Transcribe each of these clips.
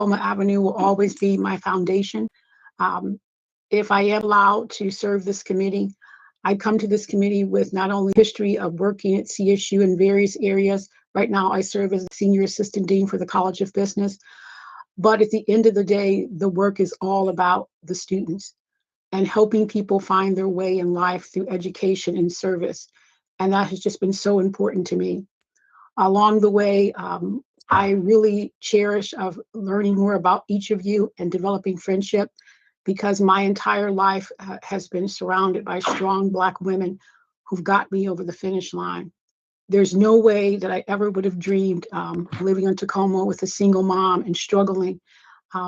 Tacoma Avenue will always be my foundation. If I am allowed to serve this committee, I come to this committee with not only history of working at CSU in various areas. Right now, I serve as Senior Assistant Dean for the College of Business. But at the end of the day, the work is all about the students and helping people find their way in life through education and service. And that has just been so important to me. Along the way, I really cherish of learning more about each of you and developing friendship, because my entire life has been surrounded by strong Black women who've got me over the finish line. There's no way that I ever would have dreamed living in Tacoma with a single mom and struggling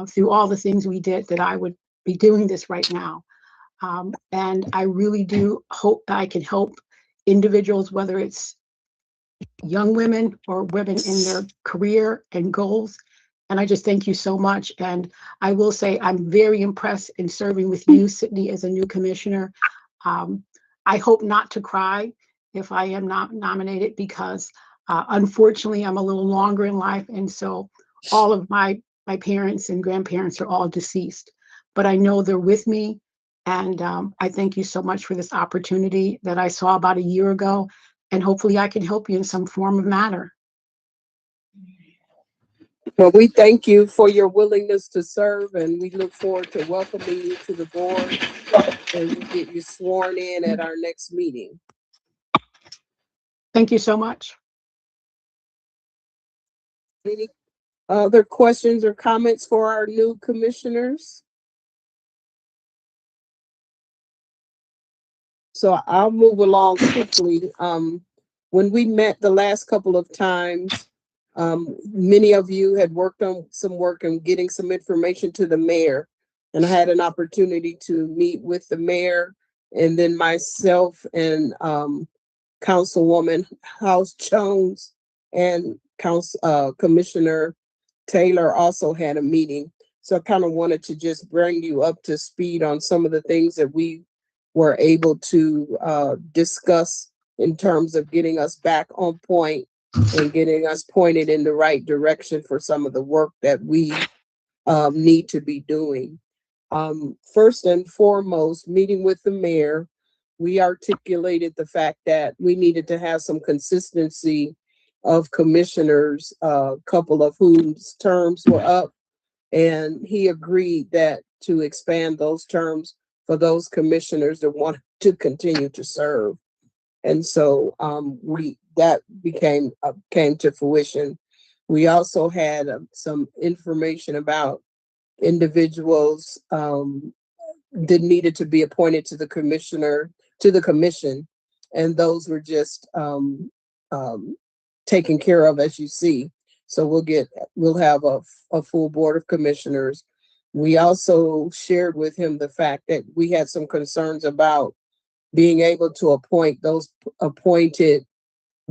through all the things we did, that I would be doing this right now. And I really do hope that I can help individuals, whether it's young women or women in their career and goals. And I just thank you so much. And I will say I'm very impressed in serving with you, Sydney, as a new commissioner. I hope not to cry if I am not nominated, because unfortunately I'm a little longer in life. And so all of my parents and grandparents are all deceased, but I know they're with me. And I thank you so much for this opportunity that I saw about a year ago. And hopefully I can help you in some form of manner. Well, we thank you for your willingness to serve, and we look forward to welcoming you to the board and we get you sworn in at our next meeting. Thank you so much. Any other questions or comments for our new commissioners? So I'll move along quickly. When we met the last couple of times, many of you had worked on some work and getting some information to the mayor. And I had an opportunity to meet with the mayor, and then myself and Councilwoman House Jones and Commissioner Taylor also had a meeting. So I kind of wanted to just bring you up to speed on some of the things that we were able to discuss in terms of getting us back on point and getting us pointed in the right direction for some of the work that we need to be doing. First and foremost, meeting with the mayor, we articulated the fact that we needed to have some consistency of commissioners, a couple of whose terms were up, and he agreed that to expand those terms for those commissioners that want to continue to serve. And so that came to fruition. We also had some information about individuals that needed to be appointed to the commission, and those were just taken care of, as you see. So we'll have a full board of commissioners. We also shared with him the fact that we had some concerns about being able to appoint those appointed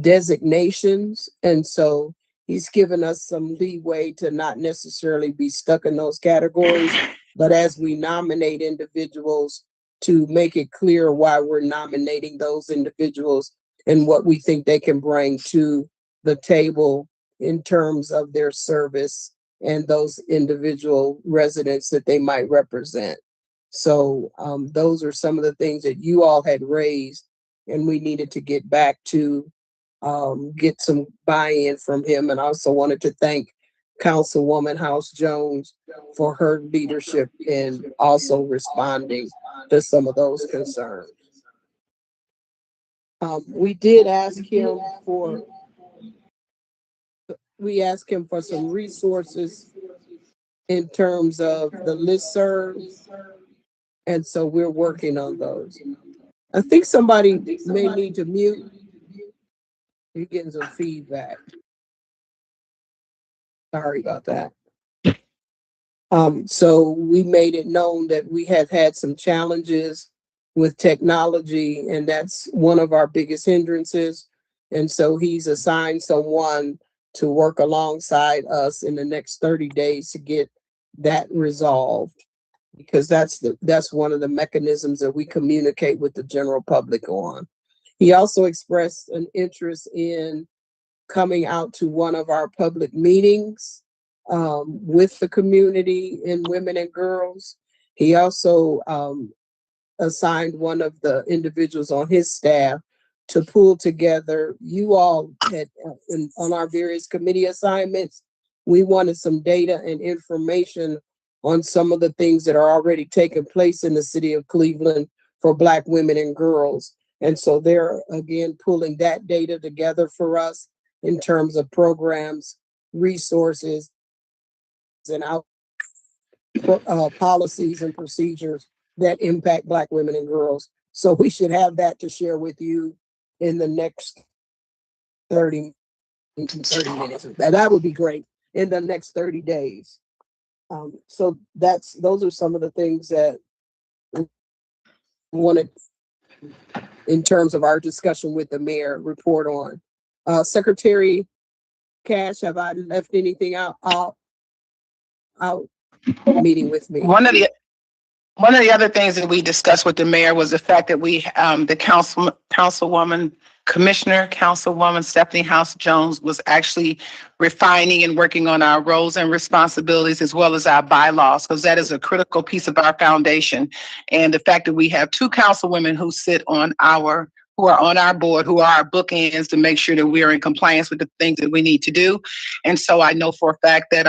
designations. And so he's given us some leeway to not necessarily be stuck in those categories, but as we nominate individuals, to make it clear why we're nominating those individuals and what we think they can bring to the table in terms of their service and those individual residents that they might represent. So those are some of the things that you all had raised, and we needed to get back to get some buy-in from him. And I also wanted to thank Councilwoman House Jones for her leadership in also responding to some of those concerns. We asked him for some resources in terms of the listserv, and so we're working on those. I think somebody may need to mute. You're getting some feedback. Sorry about that. So we made it known that we have had some challenges with technology, and that's one of our biggest hindrances. And so he's assigned someone to work alongside us in the next 30 days to get that resolved, because that's one of the mechanisms that we communicate with the general public on. He also expressed an interest in coming out to one of our public meetings with the community in women and girls. He also assigned one of the individuals on his staff to pull together. You all had on our various committee assignments, we wanted some data and information on some of the things that are already taking place in the city of Cleveland for Black women and girls. And so they're again pulling that data together for us in terms of programs, resources, and policies and procedures that impact Black women and girls. So we should have that to share with you in the next 30 minutes. That would be great, in the next 30 days. So those are some of the things that we wanted in terms of our discussion with the mayor report on. Secretary Cash, have I left anything out meeting with me? One of the other things that we discussed with the mayor was the fact that we, the Councilwoman Stephanie House Jones was actually refining and working on our roles and responsibilities as well as our bylaws, because that is a critical piece of our foundation. And the fact that we have two councilwomen who are on our board, who are our bookends to make sure that we are in compliance with the things that we need to do. And so I know for a fact that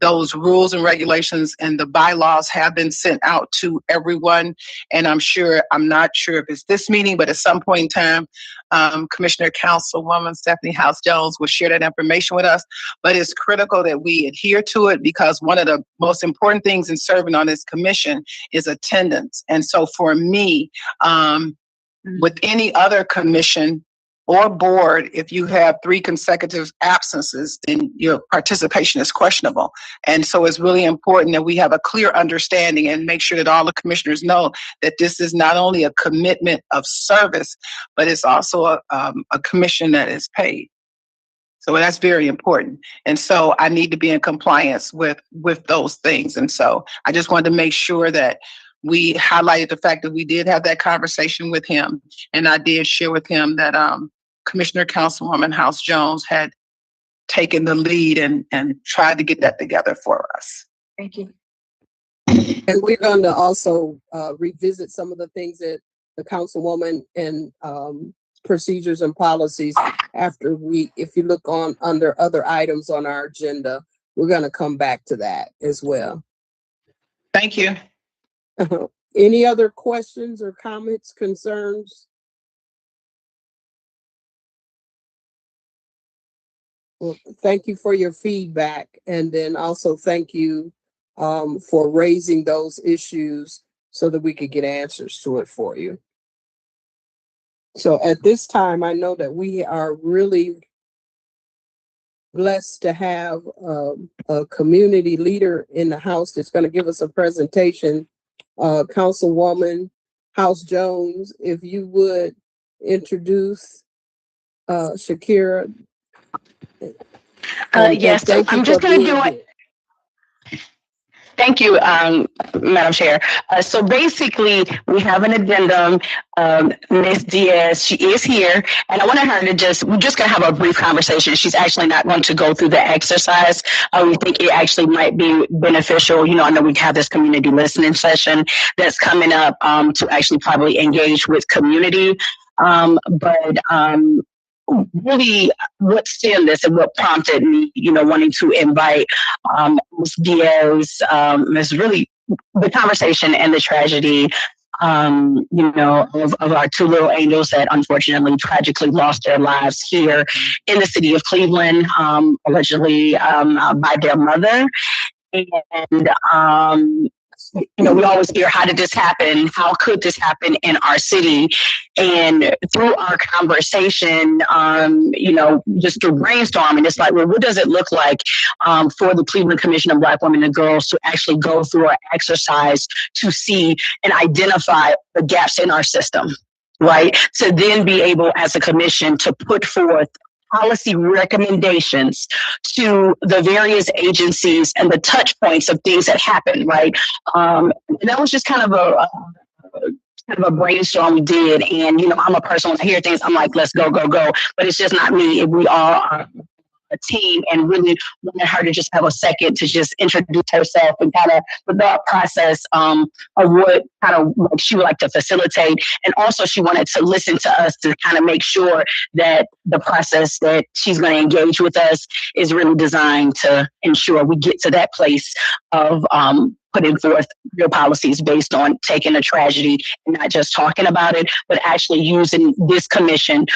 those rules and regulations and the bylaws have been sent out to everyone. And I'm not sure if it's this meeting, but at some point in time, Commissioner Councilwoman Stephanie House Jones will share that information with us. But it's critical that we adhere to it, because one of the most important things in serving on this commission is attendance. And so for me, with any other commission or board, if you have 3 consecutive absences, then your participation is questionable. And so it's really important that we have a clear understanding and make sure that all the commissioners know that this is not only a commitment of service, but it's also a commission that is paid. So that's very important. And so I need to be in compliance with those things. And so I just wanted to make sure that we highlighted the fact that we did have that conversation with him. And I did share with him that Commissioner Councilwoman House Jones had taken the lead and tried to get that together for us. Thank you. And we're going to also revisit some of the things that the councilwoman and procedures and policies after if you look under other items on our agenda, we're going to come back to that as well. Thank you. Any other questions or comments, concerns? Well, thank you for your feedback. And then also thank you for raising those issues so that we could get answers to it for you. So at this time, I know that we are really blessed to have a community leader in the house that's going to give us a presentation. Councilwoman House Jones, if you would introduce Shakira. Yes, I'm just going to do it. Thank you, Madam Chair. So basically, we have an addendum. Ms. Diaz, she is here, and I wanted her to we're just going to have a brief conversation. She's actually not going to go through the exercise. We think it actually might be beneficial. You know, I know we have this community listening session that's coming up to actually probably engage with community. But really what stemmed this and what prompted me, you know, wanting to invite Ms. Diaz, is really the conversation and the tragedy, you know, of our 2 little angels that unfortunately tragically lost their lives here in the city of Cleveland, allegedly by their mother. And you know, we always hear, how did this happen? How could this happen in our city? And through our conversation, you know, just through brainstorming, it's like, well, what does it look like for the Cleveland Commission of Black Women and Girls to actually go through an exercise to see and identify the gaps in our system, right? To then be able as a commission to put forth policy recommendations to the various agencies and the touch points of things that happen, right? And that was just kind of a brainstorm we did. And, you know, I'm a person, when I hear things, I'm like, let's go, go, go. But it's just not me. We all are team, and really wanted her to just have a second to just introduce herself and kind of the thought process of what kind of what she would like to facilitate. And also she wanted to listen to us to kind of make sure that the process that she's going to engage with us is really designed to ensure we get to that place of putting forth real policies based on taking a tragedy and not just talking about it, but actually using this commission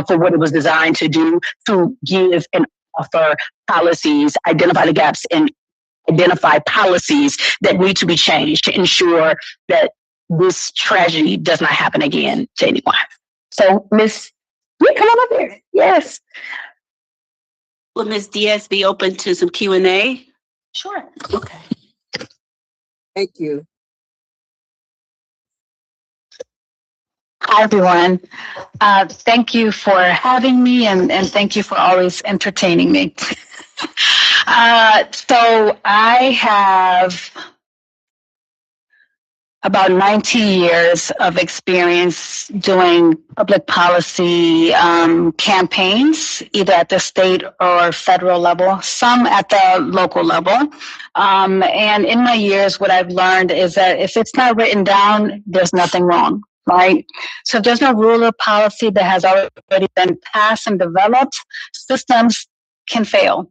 for what it was designed to do, to give and offer policies, identify the gaps, and identify policies that need to be changed to ensure that this tragedy does not happen again to anyone. So, Miss, come on up here. Yes. Will Ms. Diaz be open to some Q&A? Sure. Okay. Thank you. Hi, everyone. Thank you for having me, and thank you for always entertaining me. So I have about 19 years of experience doing public policy campaigns, either at the state or federal level, some at the local level. And in my years, what I've learned is that if it's not written down, there's nothing wrong, right? So if there's no rule or policy that has already been passed and developed, systems can fail.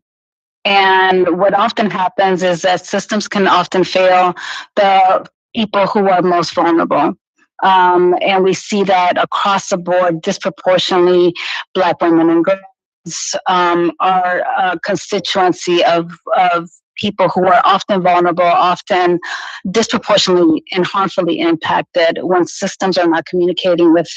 And what often happens is that systems can often fail the people who are most vulnerable. And we see that across the board, disproportionately, Black women and girls are a constituency of people who are often vulnerable, often disproportionately and harmfully impacted when systems are not communicating with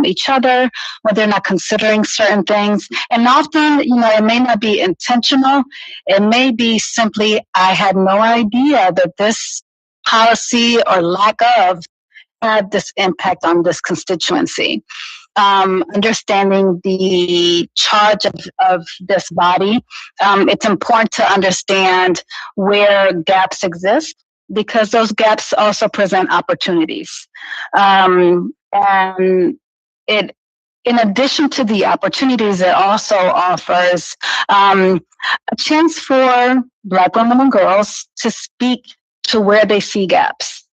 each other, when they're not considering certain things. And often, it may not be intentional. It may be simply, I had no idea that this policy or lack of had this impact on this constituency. Understanding the charge of this body, it's important to understand where gaps exist, because those gaps also present opportunities. And it, in addition to the opportunities, it also offers a chance for Black women and girls to speak to where they see gaps.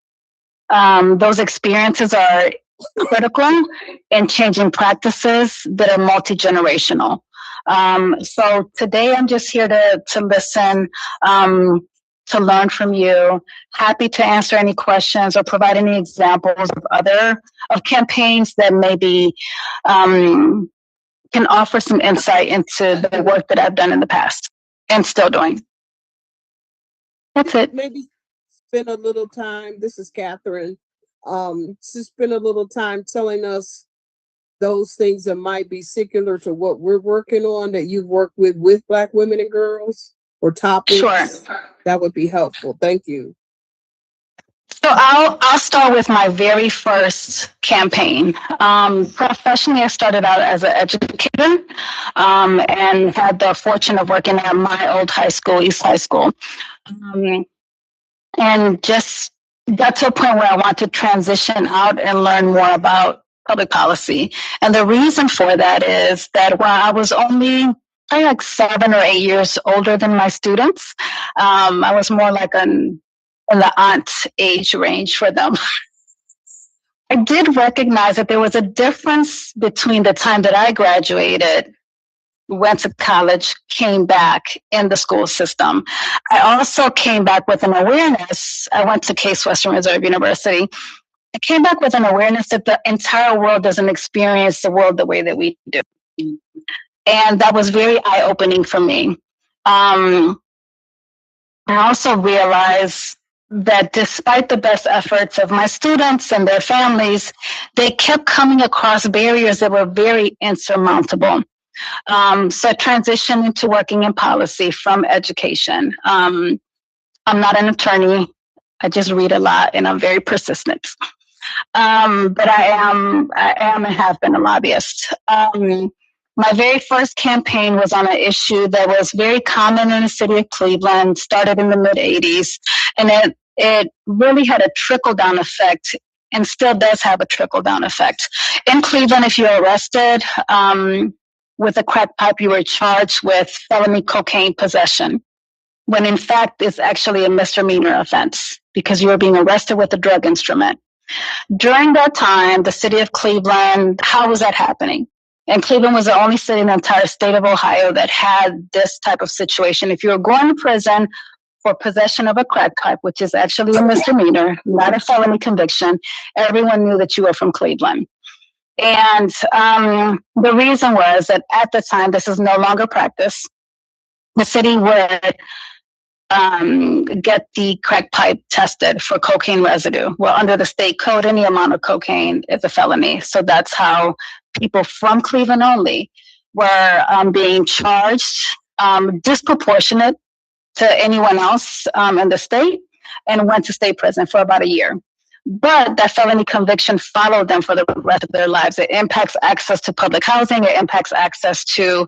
Those experiences are critical in changing practices that are multi-generational. So today I'm just here to listen, to learn from you. Happy to answer any questions or provide any examples of campaigns that maybe can offer some insight into the work that I've done in the past and still doing. That's it. Maybe spend a little time. This is Catherine. To spend a little time telling us those things that might be secular to what we're working on, that you've worked with Black women and girls, or topics. Sure. That would be helpful. Thank you. So I'll start with my very first campaign. Professionally, I started out as an educator and had the fortune of working at my old high school, East High School. And just got to a point where I want to transition out and learn more about public policy. And the reason for that is that when I was only probably like 7 or 8 years older than my students, I was more like in the aunt age range for them. I did recognize that there was a difference between the time that I graduated, went to college, came back in the school system. I also came back with an awareness. I went to Case Western Reserve University. I came back with an awareness that the entire world doesn't experience the world the way that we do. And that was very eye-opening for me. I also realized that despite the best efforts of my students and their families, they kept coming across barriers that were very insurmountable. So I transitioned into working in policy from education. I'm not an attorney. I just read a lot and I'm very persistent. But I am and have been a lobbyist. My very first campaign was on an issue that was very common in the city of Cleveland, started in the mid-'80s, and it really had a trickle-down effect and still does have a trickle-down effect. In Cleveland, if you're arrested, with a crack pipe, you were charged with felony cocaine possession, when in fact it's actually a misdemeanor offense because you were being arrested with a drug instrument. During that time, the city of Cleveland, how was that happening? And Cleveland was the only city in the entire state of Ohio that had this type of situation. If you were going to prison for possession of a crack pipe, which is actually a misdemeanor, not a felony conviction, everyone knew that you were from Cleveland. And the reason was that at the time, this is no longer practice. The city would get the crack pipe tested for cocaine residue. Well, under the state code, any amount of cocaine is a felony. So that's how people from Cleveland only were being charged disproportionate to anyone else in the state and went to state prison for about a year. But that felony conviction followed them for the rest of their lives. It impacts access to public housing. It impacts access to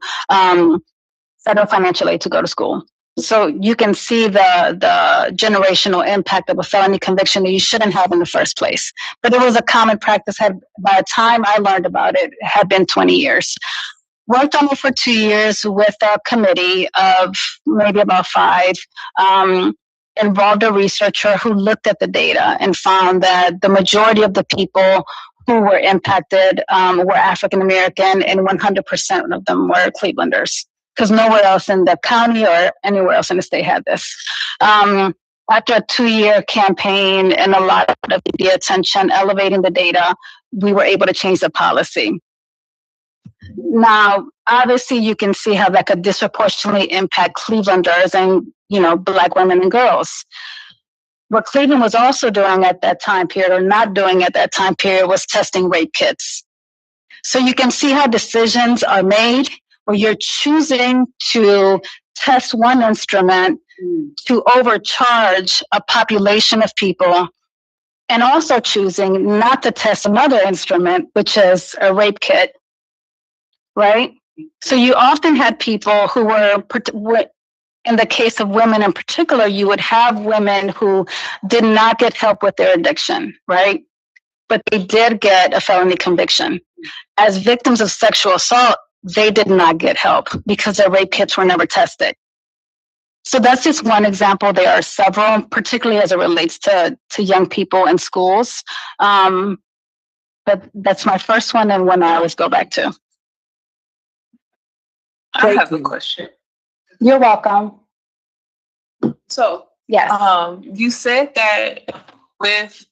federal financial aid to go to school. So you can see the generational impact of a felony conviction that you shouldn't have in the first place. But it was a common practice. By the time I learned about it, it had been 20 years. Worked on it for 2 years with a committee of maybe about 5. Involved a researcher who looked at the data and found that the majority of the people who were impacted were African American, and 100% of them were Clevelanders, because nowhere else in the county or anywhere else in the state had this. After a 2-year campaign and a lot of media attention, elevating the data, we were able to change the policy. Now, obviously, you can see how that could disproportionately impact Clevelanders and, Black women and girls. What Cleveland was also doing at that time period, or not doing at that time period, was testing rape kits. So you can see how decisions are made where you're choosing to test one instrument to overcharge a population of people, and also choosing not to test another instrument, which is a rape kit, right? So you often had people who were, in the case of women in particular, you would have women who did not get help with their addiction, right? But they did get a felony conviction. As victims of sexual assault, they did not get help because their rape kits were never tested. So that's just one example. There are several, particularly as it relates to young people in schools. But that's my first one and one I always go back to. I have a question. You're welcome. So, yes. You said that with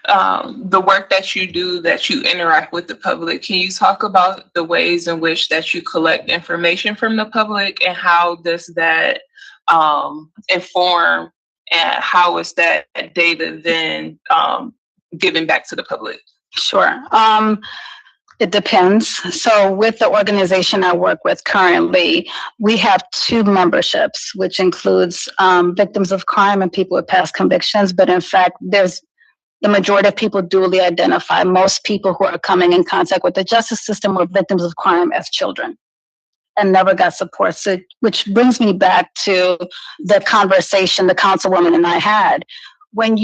the work that you do, that you interact with the public. Can you talk about the ways in which that you collect information from the public, and how does that inform, and how is that data then given back to the public? Sure. It depends. So with the organization I work with currently, we have 2 memberships, which includes victims of crime and people with past convictions. But in fact, there's the majority of people duly identify. Most people who are coming in contact with the justice system were victims of crime as children and never got support. So, which brings me back to the conversation the councilwoman and I had. When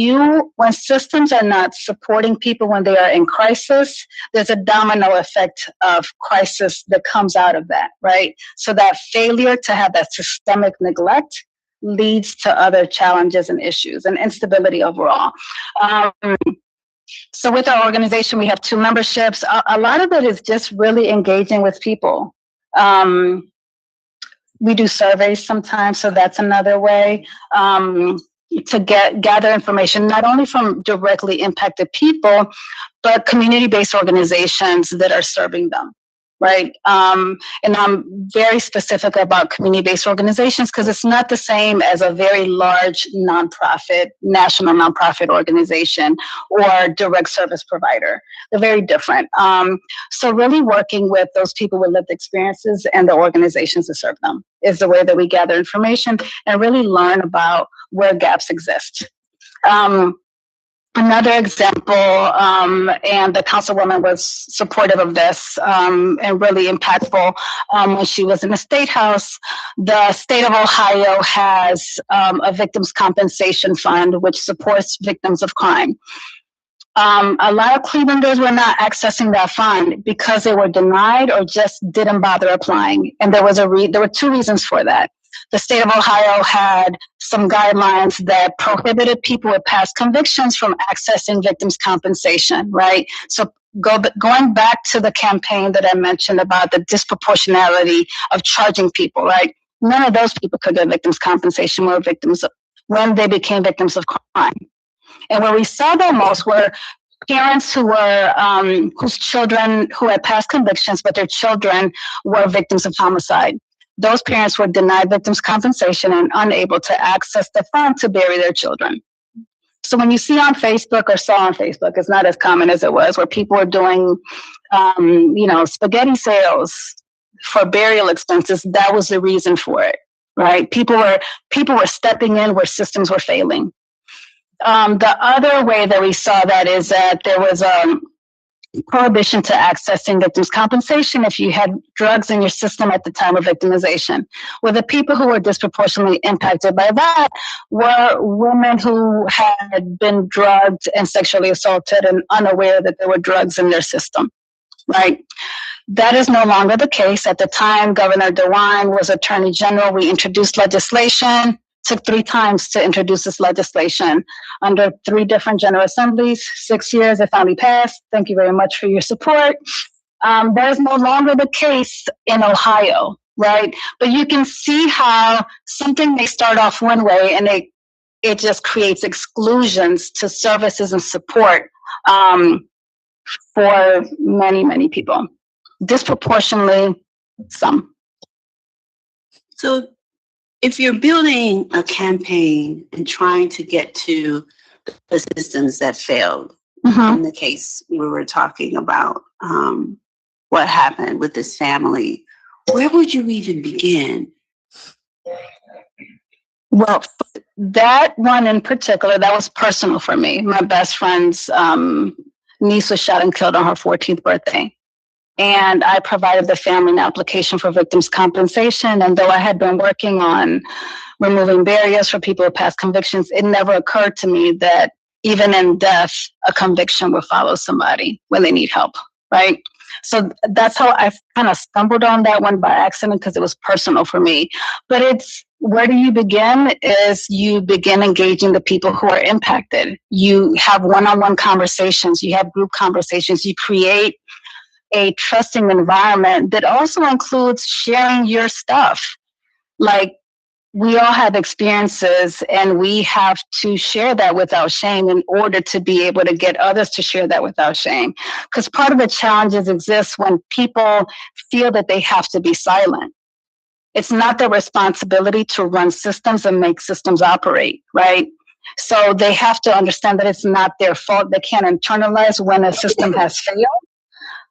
systems are not supporting people when they are in crisis, there's a domino effect of crisis that comes out of that, right? So that failure to have that systemic neglect leads to other challenges and issues and instability overall. So with our organization, we have 2 memberships. A lot of it is just really engaging with people. We do surveys sometimes, so that's another way to gather information, not only from directly impacted people, but community-based organizations that are serving them, right? And I'm very specific about community-based organizations because it's not the same as a very large nonprofit, national nonprofit organization or direct service provider. They're very different. So really working with those people with lived experiences and the organizations that serve them is the way that we gather information and really learn about where gaps exist. Another example, and the councilwoman was supportive of this and really impactful when she was in the State House. The state of Ohio has a victims compensation fund which supports victims of crime. A lot of Clevelanders were not accessing that fund because they were denied or just didn't bother applying. And there were two reasons for that. The state of Ohio had some guidelines that prohibited people with past convictions from accessing victims' compensation, right? So going back to the campaign that I mentioned about the disproportionality of charging people, right? None of those people could get victims' compensation when they became victims of crime. And where we saw that most were parents who were whose children who had past convictions, but their children were victims of homicide. Those parents were denied victims' compensation and unable to access the fund to bury their children. So when you see on Facebook or saw on Facebook, it's not as common as it was, where people were doing, spaghetti sales for burial expenses. That was the reason for it, right? People were stepping in where systems were failing. The other way that we saw that is that there was a prohibition to accessing victims' compensation if you had drugs in your system at the time of victimization. Well, the people who were disproportionately impacted by that were women who had been drugged and sexually assaulted and unaware that there were drugs in their system, right? That is no longer the case. At the time, Governor DeWine was Attorney General. We introduced legislation. Took 3 times to introduce this legislation under 3 different General Assemblies, 6 years, it finally passed. Thank you very much for your support. That is no longer the case in Ohio, right? But you can see how something may start off one way and it just creates exclusions to services and support for many, many people, disproportionately some. So if you're building a campaign and trying to get to the systems that failed, in the case we were talking about what happened with this family, where would you even begin? Well, that one in particular, that was personal for me. My best friend's niece was shot and killed on her 14th birthday. And I provided the family an application for victims' compensation. And though I had been working on removing barriers for people with past convictions, it never occurred to me that even in death, a conviction will follow somebody when they need help, right? So that's how I kind of stumbled on that one by accident because it was personal for me. But where do you begin? Is you begin engaging the people who are impacted. You have one-on-one conversations. You have group conversations. You create a trusting environment that also includes sharing your stuff. Like, we all have experiences and we have to share that without shame in order to be able to get others to share that without shame. Because part of the challenges exist when people feel that they have to be silent. It's not their responsibility to run systems and make systems operate, right? So they have to understand that it's not their fault. They can't internalize when a system has failed.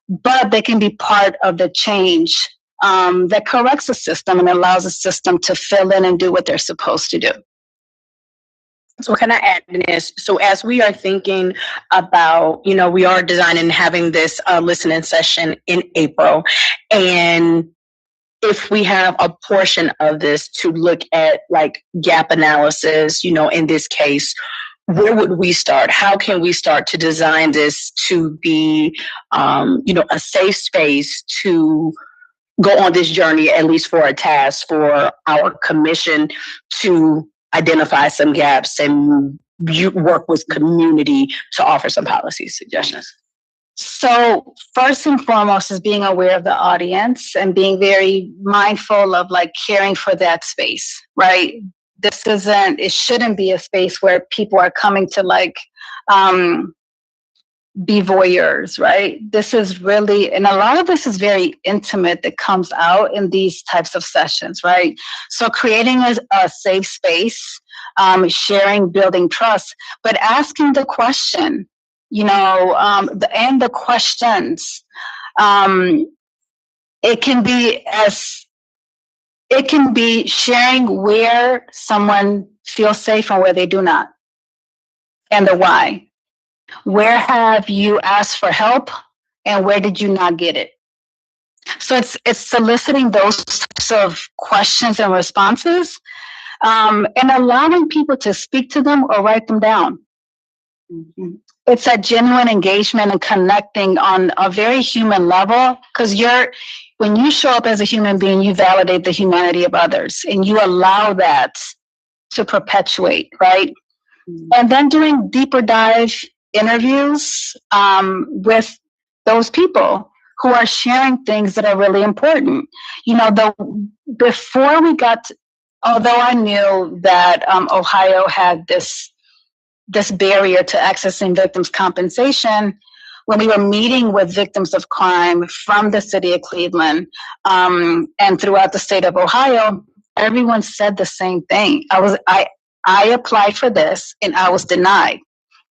But they can be part of the change that corrects the system and allows the system to fill in and do what they're supposed to do. So can I add in this? So as we are thinking about, we are designing having this listening session in April, and if we have a portion of this to look at like gap analysis, in this case, where would we start? How can we start to design this to be, a safe space to go on this journey, at least for a task for our commission to identify some gaps and work with community to offer some policy suggestions? So first and foremost is being aware of the audience and being very mindful of like caring for that space, right? It shouldn't be a space where people are coming to like be voyeurs, right? This is really, and a lot of this is very intimate that comes out in these types of sessions, right? So creating a safe space, sharing, building trust, but asking the question, the questions. It can be sharing where someone feels safe and where they do not, and the why. Where have you asked for help and where did you not get it? So it's soliciting those types of questions and responses, and allowing people to speak to them or write them down. it's a genuine engagement and connecting on a very human level, because when you show up as a human being, you validate the humanity of others and you allow that to perpetuate, right? And then doing deeper dive interviews with those people who are sharing things that are really important. You know, before we got, although I knew that Ohio had this barrier to accessing victims' compensation, when we were meeting with victims of crime from the city of Cleveland and throughout the state of Ohio, everyone said the same thing. I applied for this and I was denied.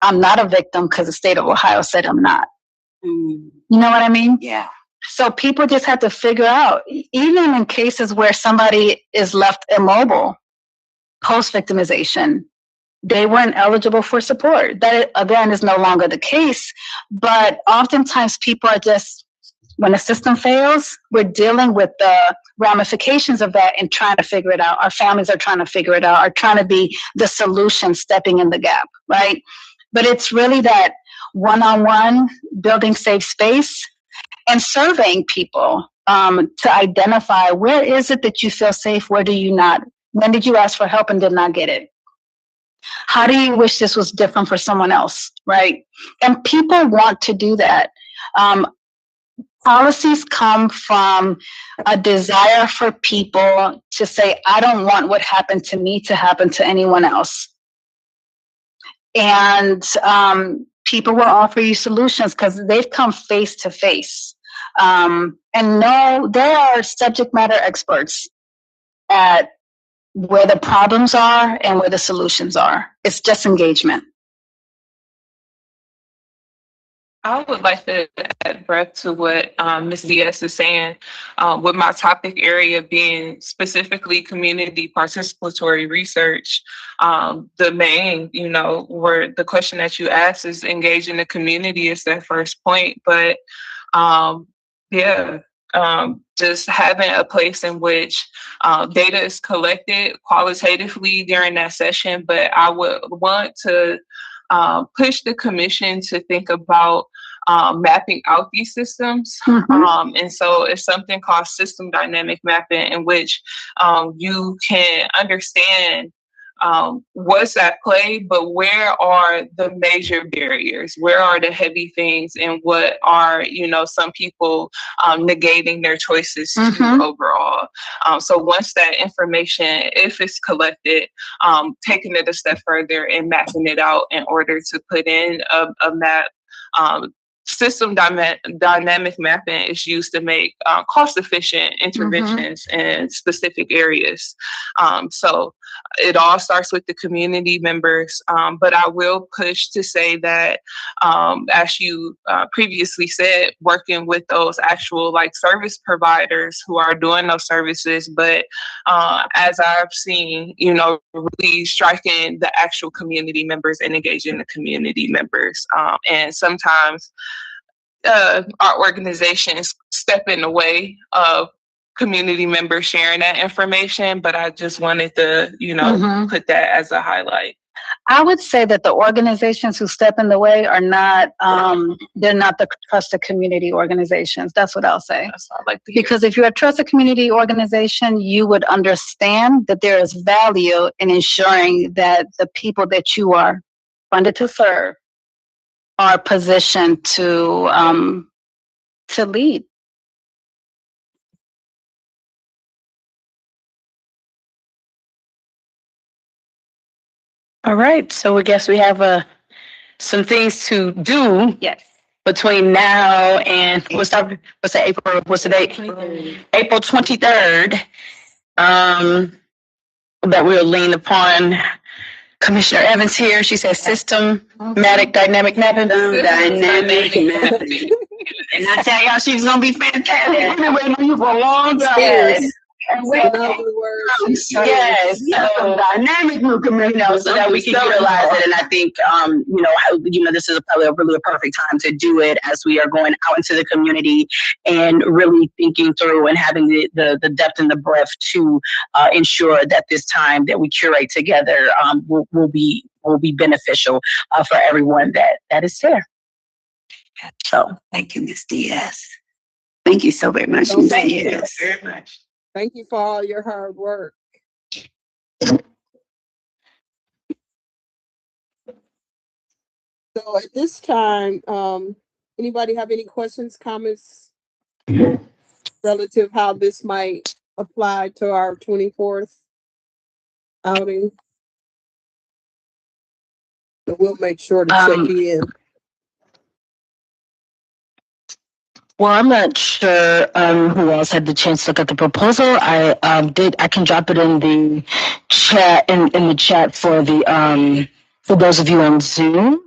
I'm not a victim because the state of Ohio said I'm not. You know what I mean? Yeah. So people just had to figure out, even in cases where somebody is left immobile post-victimization, they weren't eligible for support. That, again, is no longer the case. But oftentimes people are just, when the system fails, we're dealing with the ramifications of that and trying to figure it out. Our families are trying to figure it out, are trying to be the solution, stepping in the gap, right? But it's really that one-on-one, building safe space and surveying people to identify, where is it that you feel safe? Where do you not? When did you ask for help and did not get it? How do you wish this was different for someone else, right? And people want to do that. Policies come from a desire for people to say, I don't want what happened to me to happen to anyone else. And people will offer you solutions because they've come face to face. And no, they are subject matter experts at where the problems are and where the solutions are. It's just engagement. I would like to add breath to what Ms. Diaz is saying, with my topic area being specifically community participatory research. The main, where the question that you asked is engaging the community is that first point. But just having a place in which data is collected qualitatively during that session. But I would want to push the commission to think about mapping out these systems. And so it's something called system dynamic mapping, in which you can understand what's at play, but where are the major barriers? Where are the heavy things? And what are, some people negating their choices to overall? So once that information, if it's collected, taking it a step further and mapping it out in order to put in a map. System dynamic mapping is used to make cost-efficient interventions in specific areas. So it all starts with the community members, but I will push to say that, as you previously said, working with those actual service providers who are doing those services, but as I've seen, really striking the actual community members and engaging the community members. And sometimes our organizations step in the way of community members sharing that information, but I just wanted to, put that as a highlight. I would say that the organizations who step in the way are not, they're not the trusted community organizations. That's what I'll say. That's what I like to hear. Because if you're a trusted community organization, you would understand that there is value in ensuring that the people that you are funded to serve are positioned to lead. All right, so I guess we have some things to do. Yes. Between now and what's the date? April 23rd. That we'll lean upon Commissioner Evans here. She says systematic dynamic mapping. Dynamic mapping. And I tell y'all, she's gonna be fantastic. We've been waiting on you for a long time. Yes. Yes, so dynamic group, so that we can utilize it. And I think, this is probably a perfect time to do it as we are going out into the community and really thinking through and having the depth and the breadth to ensure that this time that we curate together will will be beneficial for everyone that is there. So Thank you, Ms. Diaz. Thank you so very much, Ms. Diaz. Very much. Thank you for all your hard work. So at this time, anybody have any questions, comments relative how this might apply to our 24th outing? So we'll make sure to check in. well, I'm not sure who else had the chance to look at the proposal. I can drop it in the chat in the chat for the for those of you on Zoom.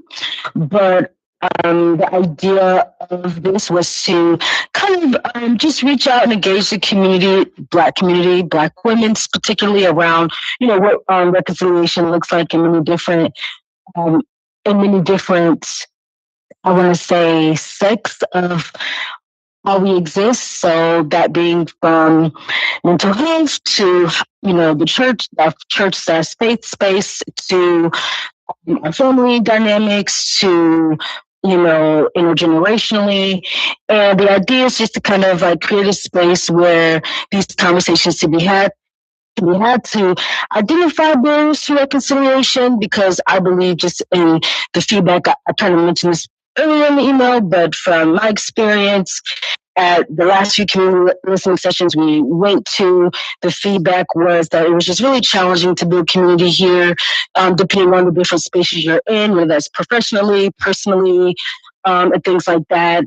But the idea of this was to kind of just reach out and engage the community, Black women, particularly around, what reconciliation looks like in many different, um, I want to say, sects of how we exist. So that being from mental health to, the church, faith space, to our family dynamics, to, intergenerationally. And the idea is just to kind of like create a space where these conversations we had to identify barriers to reconciliation, because I believe, just in the feedback, I tried to mention this earlier in the email, but from my experience at the last few community listening sessions we went to, the feedback was that it was just really challenging to build community here, depending on the different spaces you're in, whether that's professionally, personally, and things like that,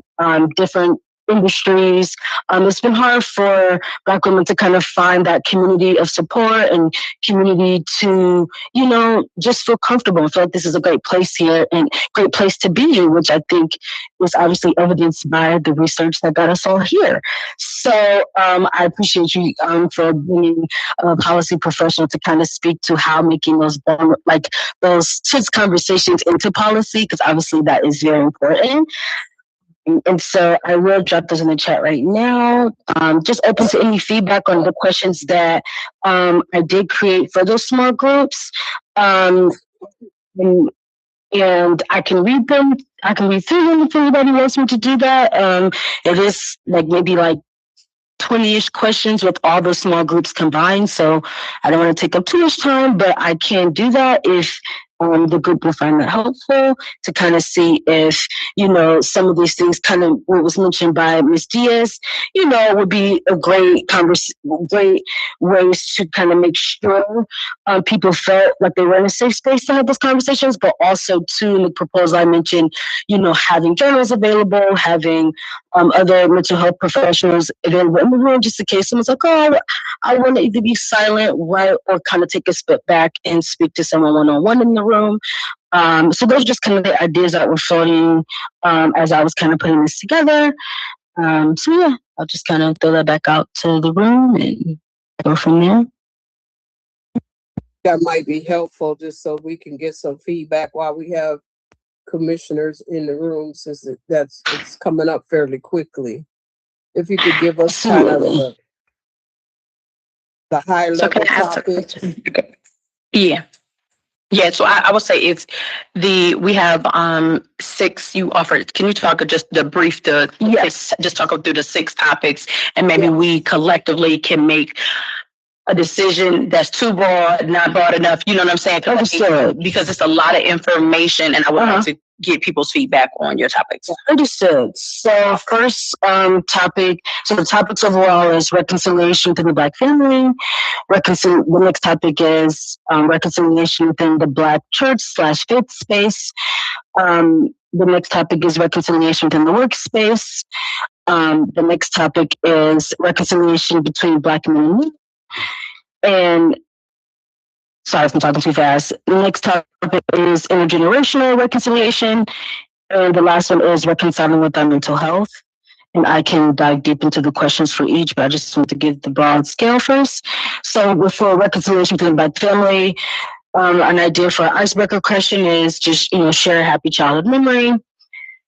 different industries. It's been hard for Black women to kind of find that community of support and community to, just feel comfortable and feel like this is a great place here and great place to be here, which I think was obviously evidenced by the research that got us all here. So I appreciate you for bringing a policy professional to kind of speak to how making those tense conversations into policy, because obviously that is very important. And so I will drop those in the chat right now. Just open to any feedback on the questions that I did create for those small groups. And I can read them. I can read through them if anybody wants me to do that. It is maybe 20-ish questions with all the small groups combined. So I don't want to take up too much time, but I can do that if the group will find that helpful, to kind of see if, some of these things, kind of what was mentioned by Ms. Diaz, would be a great ways to kind of make sure people felt like they were in a safe space to have those conversations, but also to, in the proposal I mentioned, having journals available, having other mental health professionals available in the room, just in case someone's like, oh, I want to either be silent, right, or kind of take a step back and speak to someone one-on-one in the room. So those are just kind of the ideas that were floating as I was kind of putting this together. So yeah, I'll just kind of throw that back out to the room and go from there. That might be helpful, just so we can get some feedback while we have commissioners in the room, since it's coming up fairly quickly. If you could give us kind of the high level topic. Yeah, so I would say we have 6 you offered. Can you talk just yes, just talk through the 6 topics, and maybe we collectively can make a decision that's too broad, not broad enough. You know what I'm saying? Because it's a lot of information, and I would like to get people's feedback on your topics. Understood. So first topic, so the topics overall is reconciliation within the Black family. The next topic is reconciliation within the Black church / faith space. The next topic is reconciliation within the workspace. The next topic is reconciliation between Black men and women. And sorry if I'm talking too fast. The next topic is intergenerational reconciliation. And the last one is reconciling with our mental health. And I can dive deep into the questions for each, but I just want to give the broad scale first. So for reconciliation within the Black family, an idea for an icebreaker question is just, share a happy childhood memory.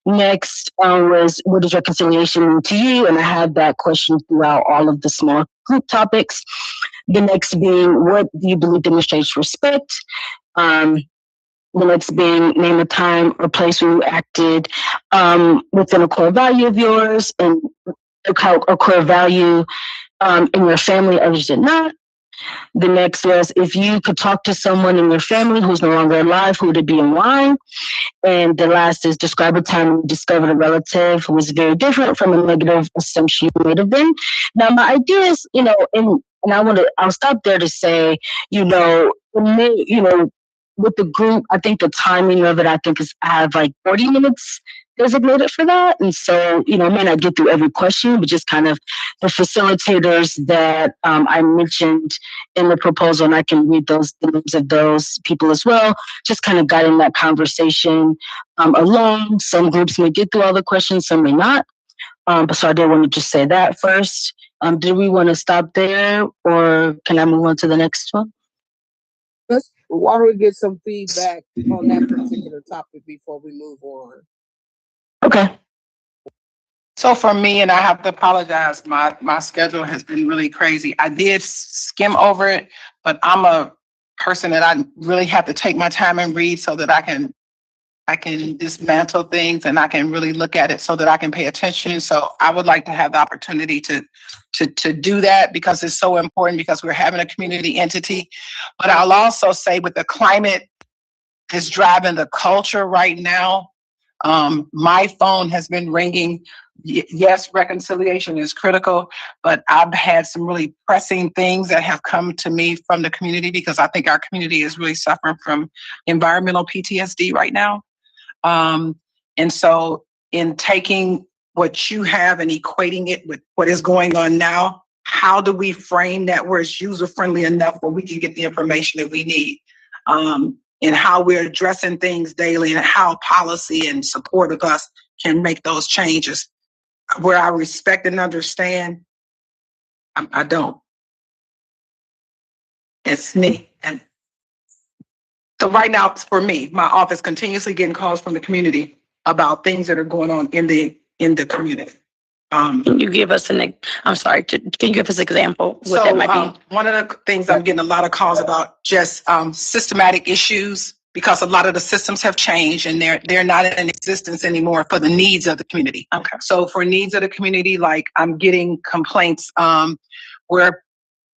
Next was, what does reconciliation mean to you? And I had that question throughout all of the small group topics. The next being, what do you believe demonstrates respect? The next being name a time or place where you acted within a core value of yours and a core value in your family, others did not. The next was if you could talk to someone in your family who's no longer alive, who would it be and why? And the last is describe a time you discovered a relative who was very different from a negative assumption you made of them. Now, my idea is, and I'll stop there to say, with the group, I think the timing of it, I have like 40 minutes designated for that. And so, I may not get through every question, but just kind of the facilitators that I mentioned in the proposal, and I can read the names of those people as well, just kind of guiding that conversation along. Some groups may get through all the questions, some may not. So I did want to just say that first. Did we want to stop there, or can I move on to the next one? Why don't we get some feedback on that particular topic before we move on? Okay. So for me, and I have to apologize, my schedule has been really crazy. I did skim over it, but I'm a person that I really have to take my time and read so that I can dismantle things and I can really look at it so that I can pay attention. So I would like to have the opportunity to do that because it's so important because we're having a community entity. But I'll also say with the climate is driving the culture right now. My phone has been ringing. Yes, reconciliation is critical, but I've had some really pressing things that have come to me from the community because I think our community is really suffering from environmental PTSD right now. And so in taking what you have and equating it with what is going on now, how do we frame that where it's user-friendly enough where we can get the information that we need? And how we're addressing things daily and how policy and support of us can make those changes. Where I respect and understand, I don't. It's me. And so right now, for me, my office continuously getting calls from the community about things that are going on in the community. Can you give us can you give us an example? What that might be? One of the things I'm getting a lot of calls about just systematic issues because a lot of the systems have changed and they're not in existence anymore for the needs of the community. Okay. So for needs of the community, like I'm getting complaints where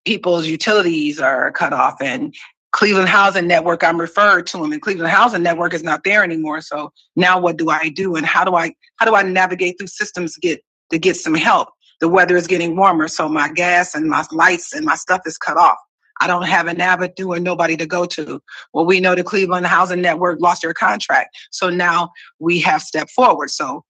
people's utilities are cut off and Cleveland Housing Network, I'm referred to them and Cleveland Housing Network is not there anymore. So now what do I do? And how do I navigate through systems to get some help? The weather is getting warmer, so my gas and my lights and my stuff is cut off. I don't have an avenue or nobody to go to. Well, we know the Cleveland Housing Network lost their contract. So now we have stepped forward. So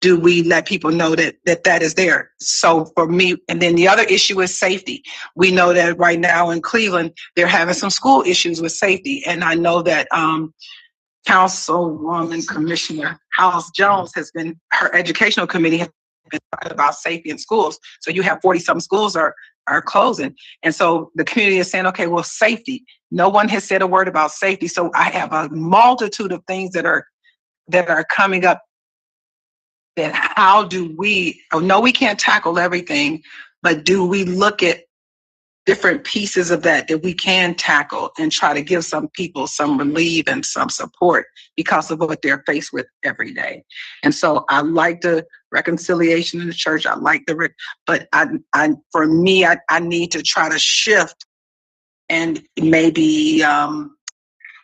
do we let people know that is there? So for me, and then the other issue is safety. We know that right now in Cleveland, they're having some school issues with safety. And I know that Councilwoman Commissioner House Jones her educational committee has been talking about safety in schools. So you have 40-something schools are closing. And so the community is saying, okay, well, safety. No one has said a word about safety. So I have a multitude of things that are coming up. Then how do we, no, we can't tackle everything, but do we look at different pieces of that we can tackle and try to give some people some relief and some support because of what they're faced with every day? And so I like the reconciliation in the church. I like but for me, I need to try to shift and maybe,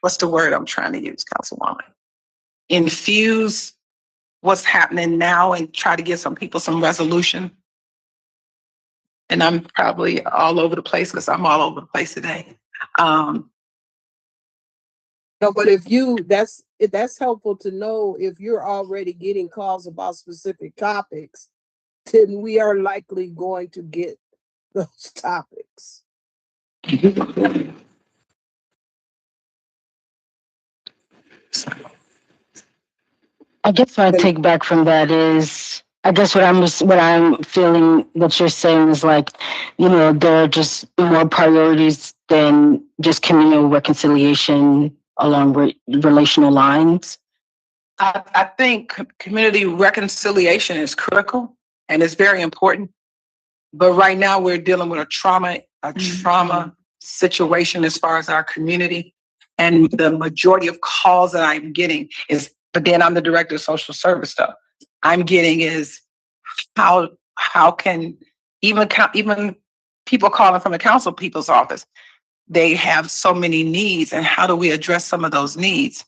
what's the word I'm trying to use, Councilwoman? Infuse what's happening now and try to give some people some resolution. And I'm probably all over the place because I'm all over the place today. No, but that's helpful to know if you're already getting calls about specific topics, then we are likely going to get those topics. I guess what I take back from that is, I guess what I'm feeling that you're saying is like, there are just more priorities than just communal reconciliation along relational lines. I think community reconciliation is critical and it's very important. But right now we're dealing with a trauma situation as far as our community. And the majority of calls that I'm getting is, but then I'm the director of social service stuff. I'm getting is how can even people calling from the council people's office, they have so many needs, and how do we address some of those needs?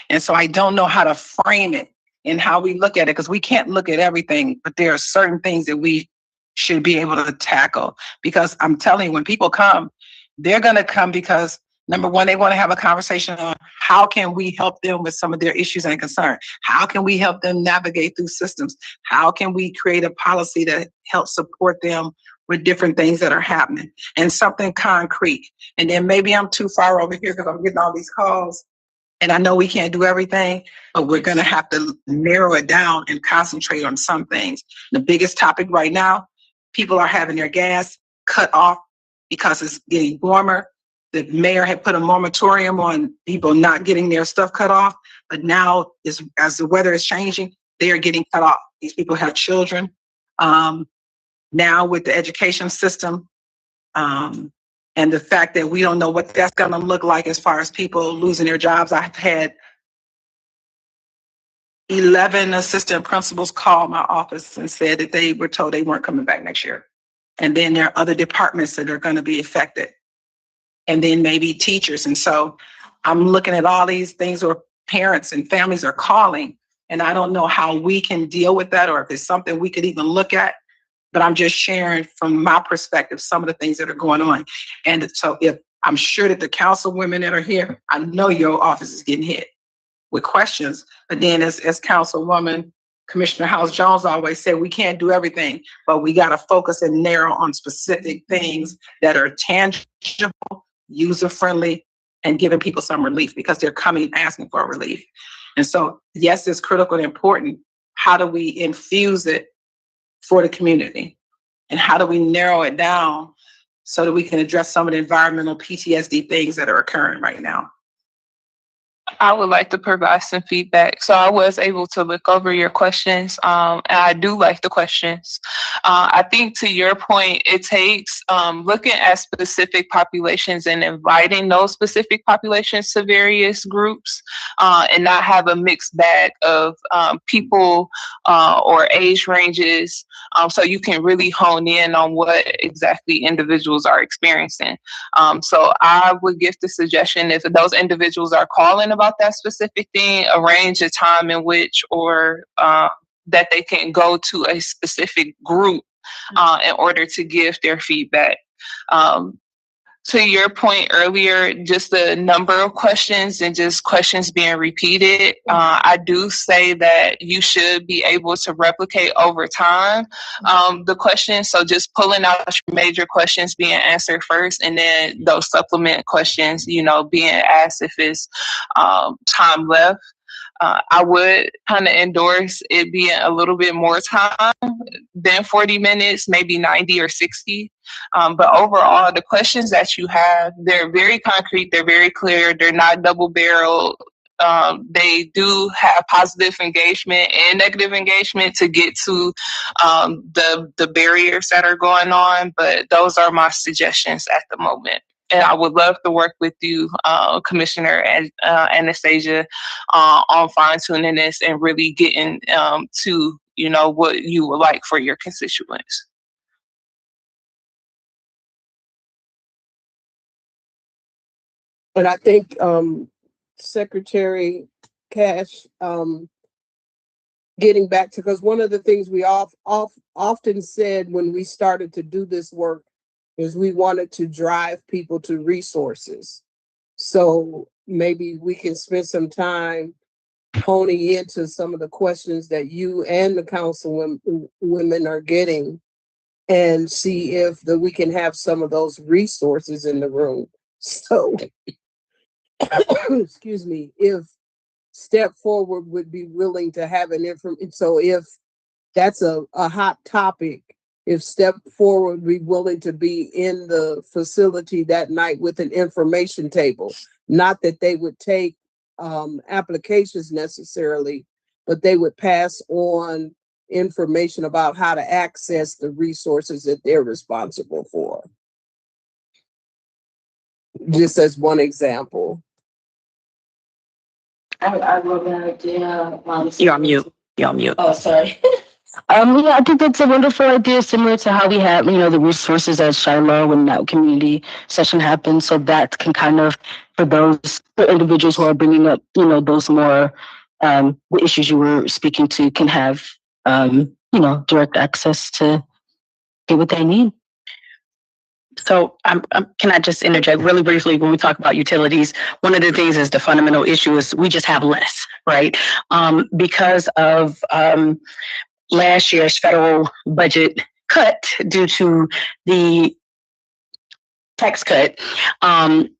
And so I don't know how to frame it and how we look at it, because we can't look at everything, but there are certain things that we should be able to tackle. Because I'm telling you, when people come, they're going to come because, number one, they want to have a conversation on how can we help them with some of their issues and concerns? How can we help them navigate through systems? How can we create a policy that helps support them with different things that are happening, and something concrete? And then maybe I'm too far over here because I'm getting all these calls, and I know we can't do everything, but we're going to have to narrow it down and concentrate on some things. The biggest topic right now, people are having their gas cut off because it's getting warmer. The mayor had put a moratorium on people not getting their stuff cut off, but now as the weather is changing, they are getting cut off. These people have children. Now with the education system, and the fact that we don't know what that's going to look like as far as people losing their jobs. I've had 11 assistant principals call my office and said that they were told they weren't coming back next year. And then there are other departments that are going to be affected. And then maybe teachers. And so I'm looking at all these things where parents and families are calling, and I don't know how we can deal with that, or if it's something we could even look at. But I'm just sharing from my perspective some of the things that are going on. And so if I'm sure that the councilwomen that are here, I know your office is getting hit with questions. But then as Councilwoman Commissioner House Jones always said, we can't do everything, but we got to focus and narrow on specific things that are tangible, user-friendly, and giving people some relief, because they're coming asking for relief. And so, yes, it's critical and important. How do we infuse it for the community? And how do we narrow it down so that we can address some of the environmental PTSD things that are occurring right now? I would like to provide some feedback. So I was able to look over your questions, and I do like the questions. I think to your point, it takes looking at specific populations and inviting those specific populations to various groups, and not have a mixed bag of people or age ranges, so you can really hone in on what exactly individuals are experiencing. So I would give the suggestion, if those individuals are calling about that specific thing, arrange a time in which, or that they can go to a specific group in order to give their feedback. To your point earlier, just the number of questions and just questions being repeated, I do say that you should be able to replicate over time the questions. So just pulling out your major questions being answered first, and then those supplement questions, being asked if it's time left. I would kind of endorse it being a little bit more time than 40 minutes, maybe 90 or 60. But overall, the questions that you have, they're very concrete, they're very clear, they're not double-barreled. They do have positive engagement and negative engagement to get to the barriers that are going on. But those are my suggestions at the moment. And I would love to work with you, Commissioner Anastasia, on fine-tuning this and really getting to, what you would like for your constituents. And I think Secretary Cash, getting back to, because one of the things we often said when we started to do this work is we wanted to drive people to resources. So maybe we can spend some time honing into some of the questions that you and the council women are getting, and see if we can have some of those resources in the room. So, excuse me, if Step Forward would be willing to have an information. So if that's a hot topic, if Step Forward be willing to be in the facility that night with an information table, not that they would take applications necessarily, but they would pass on information about how to access the resources that they're responsible for. Just as one example. I love that idea. You're on mute. You're on mute. Oh, sorry. Yeah, I think that's a wonderful idea, similar to how we have, the resources at Shiloh when that community session happens. So that can kind of, for individuals who are bringing up, those more, the issues you were speaking to can have, direct access to get what they need. So can I just interject really briefly when we talk about utilities? One of the things is the fundamental issue is we just have less, right? Because of last year's federal budget cut due to the tax cut.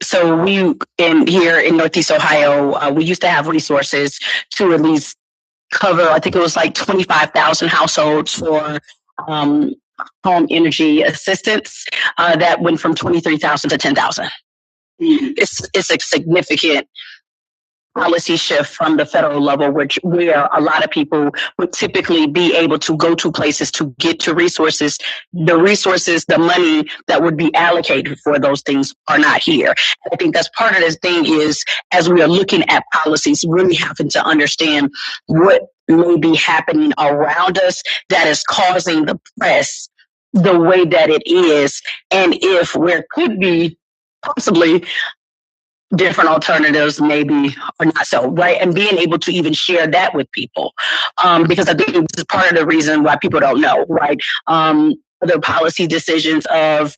So here in Northeast Ohio, we used to have resources to at least cover, I think it was like 25,000 households for home energy assistance. That went from 23,000 to 10,000. It's a significant policy shift from the federal level, where a lot of people would typically be able to go to places to get to resources. The money that would be allocated for those things are not here. I think that's part of this thing is, as we are looking at policies, really having to understand what may be happening around us that is causing the press the way that it is, and if there could be possibly different alternatives, maybe or not so, right? And being able to even share that with people, because I think this is part of the reason why people don't know, right? Other policy decisions of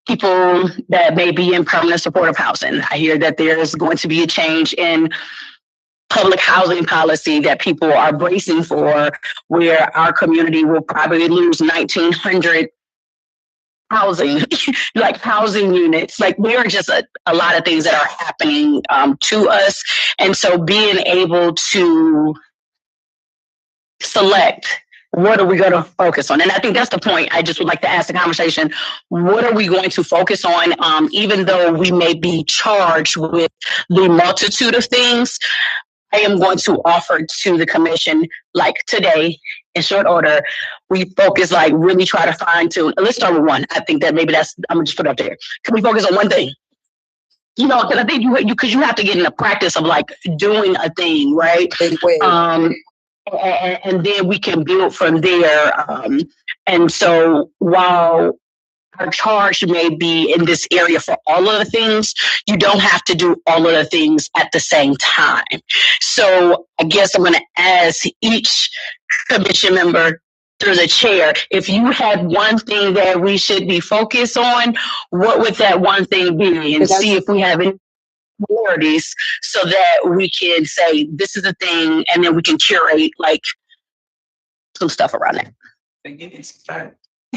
people that may be in permanent supportive housing. I hear that there's going to be a change in public housing policy that people are bracing for, where our community will probably lose 1,900 housing, like housing units. Like there are just a lot of things that are happening to us. And so being able to select, what are we going to focus on? And I think that's the point. I just would like to ask the conversation, what are we going to focus on? Even though we may be charged with the multitude of things, I am going to offer to the commission, like today, in short order, we focus, like really try to fine tune. Let's start with one. I think that maybe I'm gonna just put it up there. Can we focus on one thing? Because I think because you have to get in the practice of like doing a thing, right? And then we can build from there. And so while our charge may be in this area for all of the things, you don't have to do all of the things at the same time. So I guess I'm going to ask each commission member through the chair, if you had one thing that we should be focused on, what would that one thing be? And see if we have any priorities so that we can say, this is the thing, and then we can curate like some stuff around that.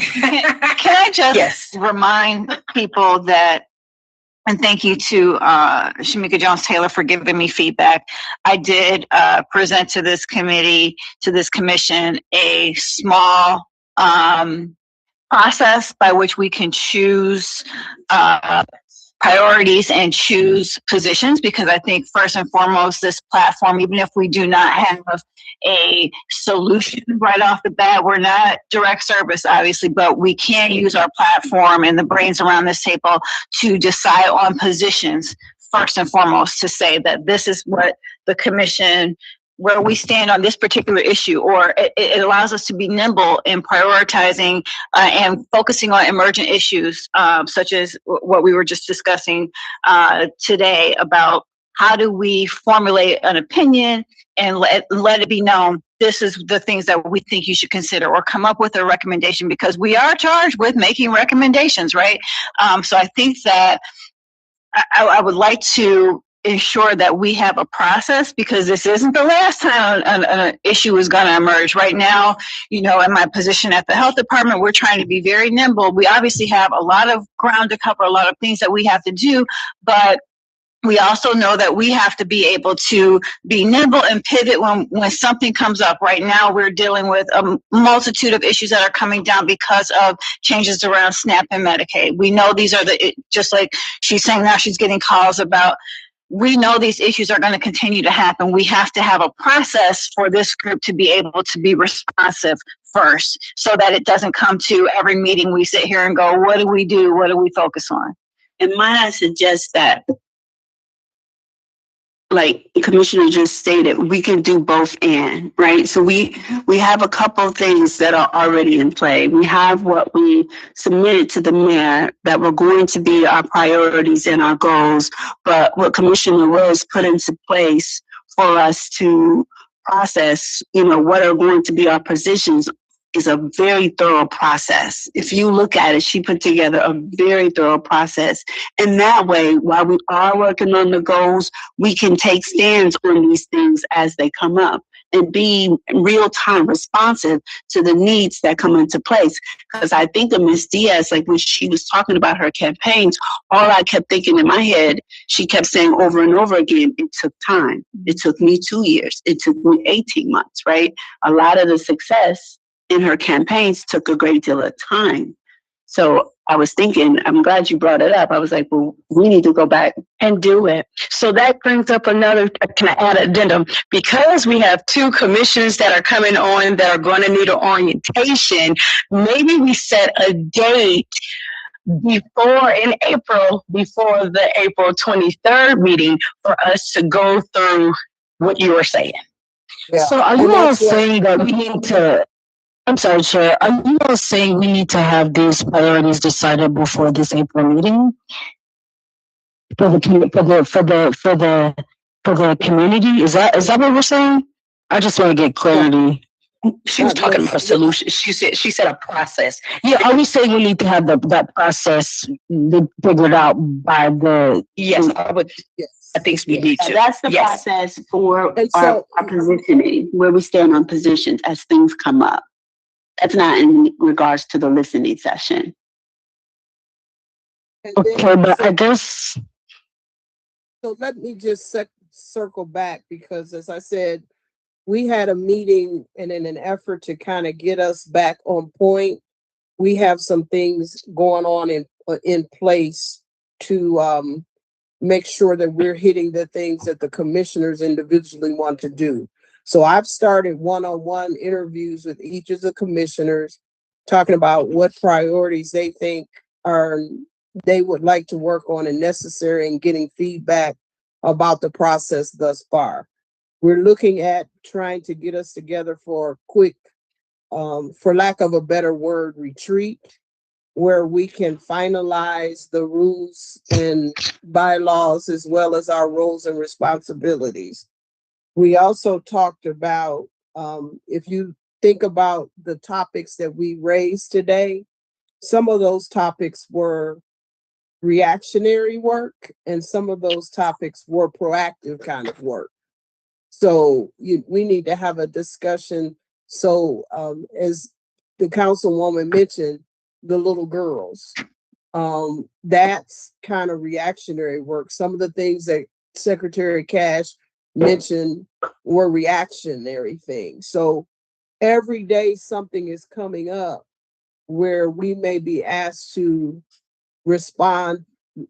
Can I just remind people that, and thank you to Shamika Jones-Taylor for giving me feedback. I did present to this committee, to this commission, a small process by which we can choose priorities and choose positions, because I think first and foremost, this platform, even if we do not have a solution right off the bat, we're not direct service, obviously, but we can use our platform and the brains around this table to decide on positions first and foremost, to say that this is what the commission, where we stand on this particular issue, or it allows us to be nimble in prioritizing and focusing on emergent issues, such as what we were just discussing today about how do we formulate an opinion and let it be known, this is the things that we think you should consider, or come up with a recommendation, because we are charged with making recommendations, right? So I think that I would like to ensure that we have a process, because this isn't the last time an issue is going to emerge. Right now, in my position at the health department, we're trying to be very nimble. We obviously have a lot of ground to cover, a lot of things that we have to do, but we also know that we have to be able to be nimble and pivot when something comes up. Right now, we're dealing with a multitude of issues that are coming down because of changes around SNAP and Medicaid. We know these are just like she's saying now, she's getting calls about, we know these issues are going to continue to happen. We have to have a process for this group to be able to be responsive first, so that it doesn't come to every meeting we sit here and go, what do we do? What do we focus on? And might I suggest that like Commissioner just stated, we can do both and, right? So we have a couple of things that are already in play. We have what we submitted to the mayor that were going to be our priorities and our goals, but what Commissioner Rose put into place for us to process, what are going to be our positions is a very thorough process. If you look at it, she put together a very thorough process. And that way, while we are working on the goals, we can take stands on these things as they come up and be real time responsive to the needs that come into place. Because I think of Ms. Diaz, like when she was talking about her campaigns, all I kept thinking in my head, she kept saying over and over again, it took time. It took me 2 years. It took me 18 months, right? A lot of the success in her campaigns took a great deal of time. So I was thinking, I'm glad you brought it up. I was like, well, we need to go back and do it. So that brings up another, can I add an addendum? Because we have 2 commissions that are coming on that are going to need an orientation, maybe we set a date before the April 23rd meeting for us to go through what you were saying. Yeah. So are you all saying that we need to, I'm sorry, Chair, are you all saying we need to have these priorities decided before this April meeting? For the community? Is that what we're saying? I just want to get clarity. She was talking about a solution. She said a process. Yeah, are we saying we need to have that process figured out by the? Yes, I would. Yes. I think we need to. That's the Yes. process for And our positioning, where we stand on positions as things come up. That's not in regards to the listening session. Okay, but I guess. So let me just circle back, because as I said, we had a meeting, and in an effort to kind of get us back on point, we have some things going on in place to make sure that we're hitting the things that the commissioners individually want to do. So I've started one-on-one interviews with each of the commissioners, talking about what priorities they think they would like to work on and necessary, and getting feedback about the process thus far. We're looking at trying to get us together for a quick, for lack of a better word, retreat, where we can finalize the rules and bylaws as well as our roles and responsibilities. We also talked about, if you think about the topics that we raised today, some of those topics were reactionary work, and some of those topics were proactive kind of work. So we need to have a discussion. So as the councilwoman mentioned, the little girls, that's kind of reactionary work. Some of the things that Secretary Cash mentioned were reactionary things. So every day something is coming up where we may be asked to respond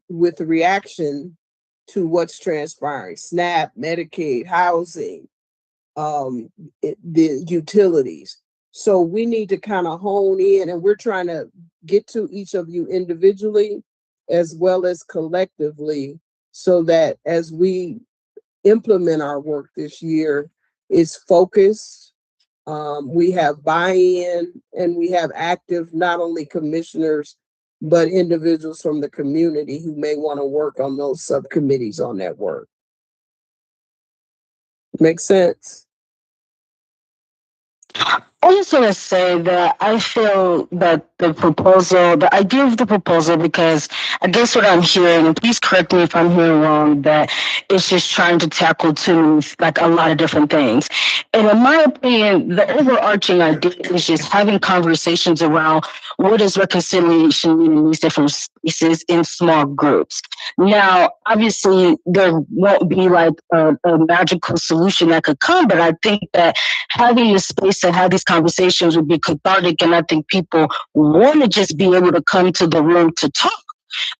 with a reaction to what's transpiring: SNAP, Medicaid, housing, the utilities. So we need to kind of hone in, and we're trying to get to each of you individually as well as collectively, so that as we implement our work this year, it's focused. We have buy-in, and we have active, not only commissioners, but individuals from the community who may want to work on those subcommittees on that work. Make sense? I just want to say that I feel that the idea of the proposal, because I guess what I'm hearing, and please correct me if I'm hearing wrong, that it's just trying to tackle like a lot of different things. And in my opinion, the overarching idea is just having conversations around what does reconciliation mean in these different spaces in small groups. Now, obviously, there won't be like a magical solution that could come, but I think that having the space to have these conversations would be cathartic, and I think people want to just be able to come to the room to talk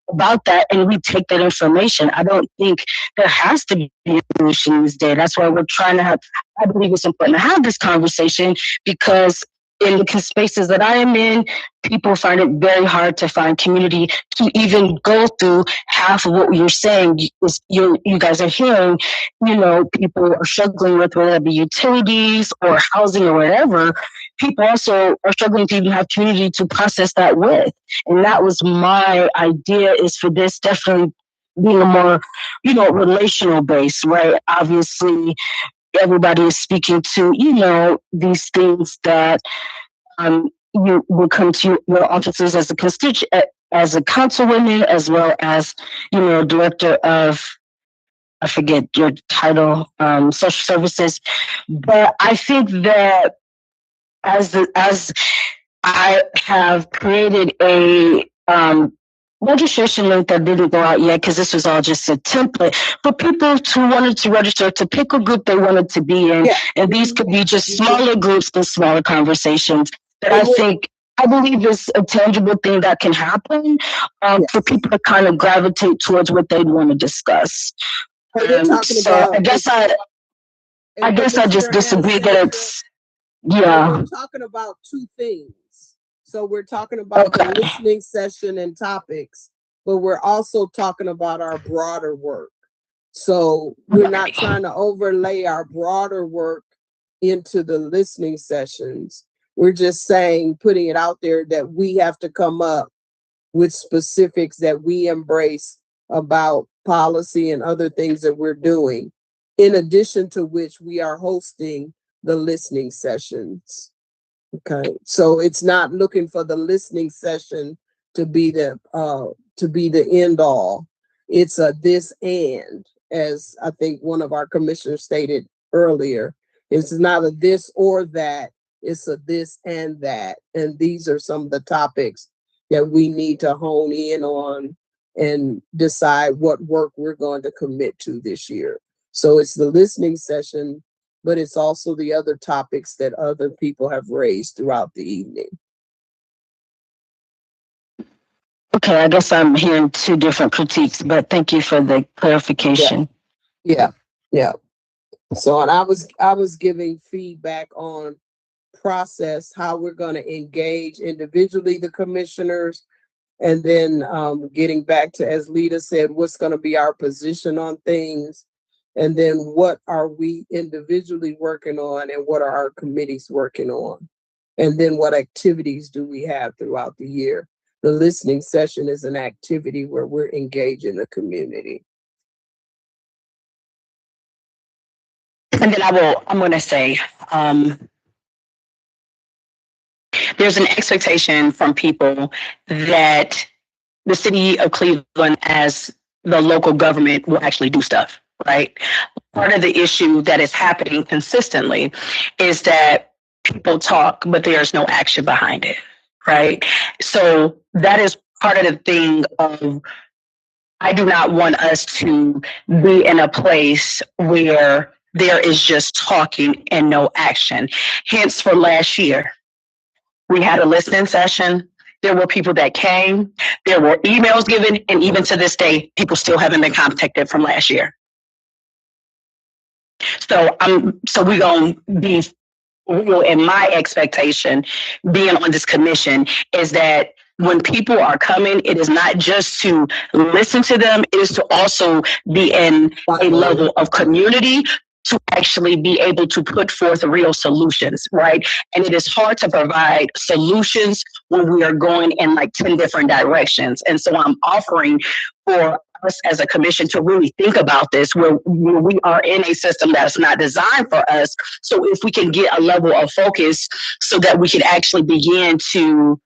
about that, and we take that information. I don't think there has to be a solution this day. That's why we're trying to have, I believe it's important to have this conversation, because in the spaces that I am in, people find it very hard to find community to even go through half of what you're saying. You guys are hearing, people are struggling with whether it be utilities or housing or whatever. People also are struggling to even have community to process that with. And that was my idea, is for this definitely being a more, relational base, right? Obviously, everybody is speaking to, these things that you will come to your offices as a as a councilwoman, as well as, director of, I forget your title, social services. But I think that as I have created a registration link that didn't go out yet, because this was all just a template for people who wanted to register to pick a group they wanted to be in. Yeah. And these could be just smaller groups and smaller conversations that I believe is a tangible thing that can happen for people to kind of gravitate towards what they'd want to discuss. So I guess I just disagree that it's, yeah. We're talking about two things. So we're talking about the listening session and topics, but we're also talking about our broader work. So we're not trying to overlay our broader work into the listening sessions. We're just saying, putting it out there that we have to come up with specifics that we embrace about policy and other things that we're doing, in addition to which we are hosting the listening sessions. Okay, so it's not looking for the listening session to be the end all. It's a this and, as I think one of our commissioners stated earlier. It's not a this or that, it's a this and that. And these are some of the topics that we need to hone in on and decide what work we're going to commit to this year. So it's the listening session, but it's also the other topics that other people have raised throughout the evening. Okay, I guess I'm hearing two different critiques, but thank you for the clarification. Yeah. So, and I was giving feedback on process, how we're going to engage individually the commissioners, and then getting back to, as Lita said, what's going to be our position on things. And then what are we individually working on, and what are our committees working on? And then what activities do we have throughout the year? The listening session is an activity where we're engaging the community. And then I'm going to say, there's an expectation from people that the city of Cleveland, as the local government, will actually do stuff, right? Part of the issue that is happening consistently is that people talk, but there's no action behind it, right? So that is part of the thing of, I do not want us to be in a place where there is just talking and no action. Hence, for last year, we had a listening session. There were people that came, there were emails given, and even to this day, people still haven't been contacted from last year. So we're going to be real, in my expectation, being on this commission, is that when people are coming, it is not just to listen to them, it is to also be in a level of community to actually be able to put forth real solutions, right? And it is hard to provide solutions when we are going in like 10 different directions. And so I'm offering for us as a commission to really think about this, where we are in a system that's not designed for us. So if we can get a level of focus so that we can actually begin to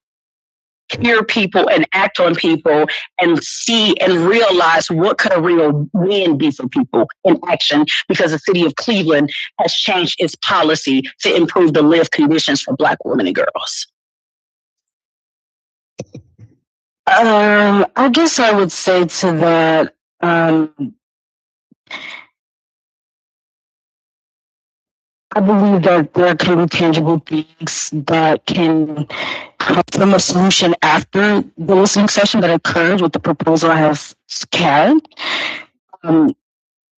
hear people and act on people and see and realize what could a real win be for people in action, because the city of Cleveland has changed its policy to improve the live conditions for Black women and girls. I guess I would say to that, I believe that there can be tangible things that can come from a solution after the listening session that occurred with the proposal I have carried.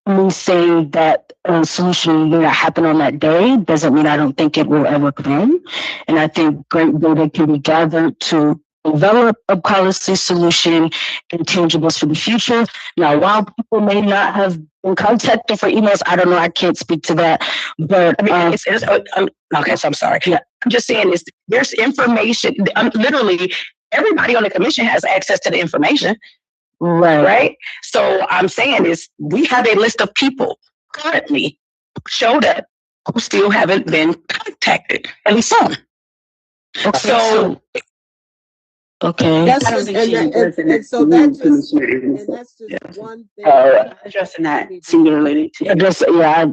me saying that a solution may not happen on that day doesn't mean I don't think it will ever come. And I think great data can be gathered to develop a policy solution and tangibles for the future. Now, while people may not have been contacted for emails, I don't know, I can't speak to that. But okay, so I'm sorry. Yeah. I'm just saying is there's information, literally everybody on the commission has access to the information. Right. So I'm saying is we have a list of people currently who showed up who still haven't been contacted, at least some. Okay. So okay. That's I don't just, think she's addressing and that. so that just, Commissioner. and that's just one thing. Addressing that singularly too. I just I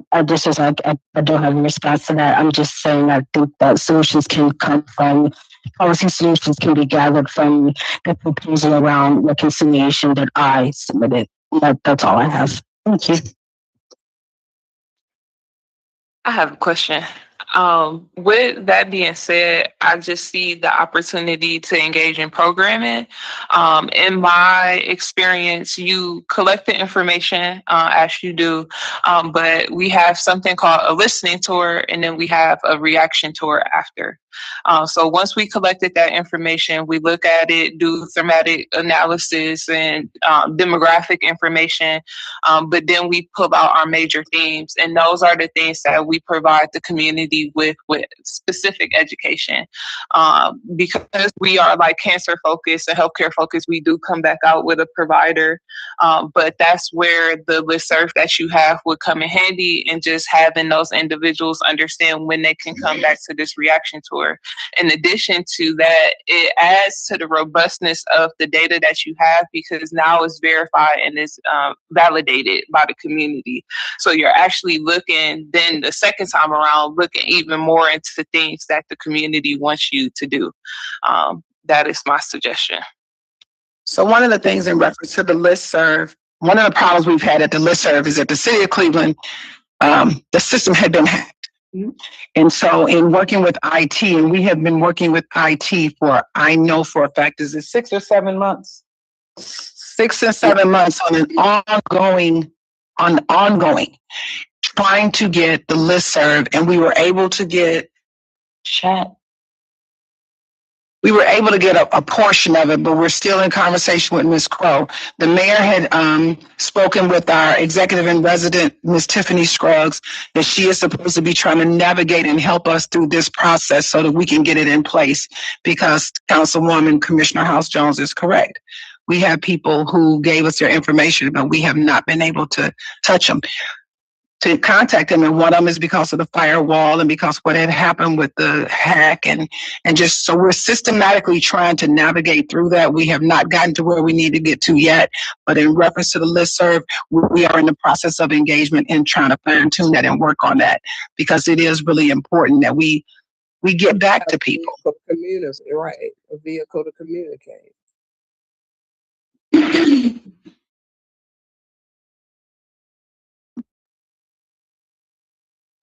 don't have a response to that. I'm just saying I think that solutions can come from policy solutions can be gathered from the proposal around reconciliation that I submitted. That's all I have. Thank you. I have a question. With that being said, I just see the opportunity to engage in programming. In my experience, you collect the information as you do, but we have something called a listening tour, and then we have a reaction tour after. So once we collected that information, we look at it, do thematic analysis and demographic information, but then we pull out our major themes, and those are the things that we provide the community with specific education. Because we are like cancer focused and healthcare focused, we do come back out with a provider, but that's where the listserv that you have would come in handy, and just having those individuals understand when they can come back to this reaction tour. In addition to that, it adds to the robustness of the data that you have, because now it's verified and it's validated by the community. So you're actually looking then the second time around, looking even more into things that the community wants you to do. That is my suggestion. So one of the things in reference to the listserv, one of the problems we've had at the listserv is that the city of Cleveland, the system had been hacked. And so in working with IT, and we have been working with IT for, I know for a fact, is it 6 or 7 months? 6 and 7 months on an ongoing, trying to get the listserv, and we were able to get a portion of it, but we're still in conversation with Ms. Crow. The mayor had spoken with our executive in resident, Ms. Tiffany Scruggs, that she is supposed to be trying to navigate and help us through this process so that we can get it in place, because Councilwoman Commissioner House Jones is correct. We have people who gave us their information, but we have not been able to touch them, to contact them. And one of them is because of the firewall and because what had happened with the hack, and just so we're systematically trying to navigate through that. We have not gotten to where we need to get to yet, but in reference to the listserv, we are in the process of engagement and trying to fine tune that and work on that, because it is really important that we get back to people. Right, a vehicle to communicate.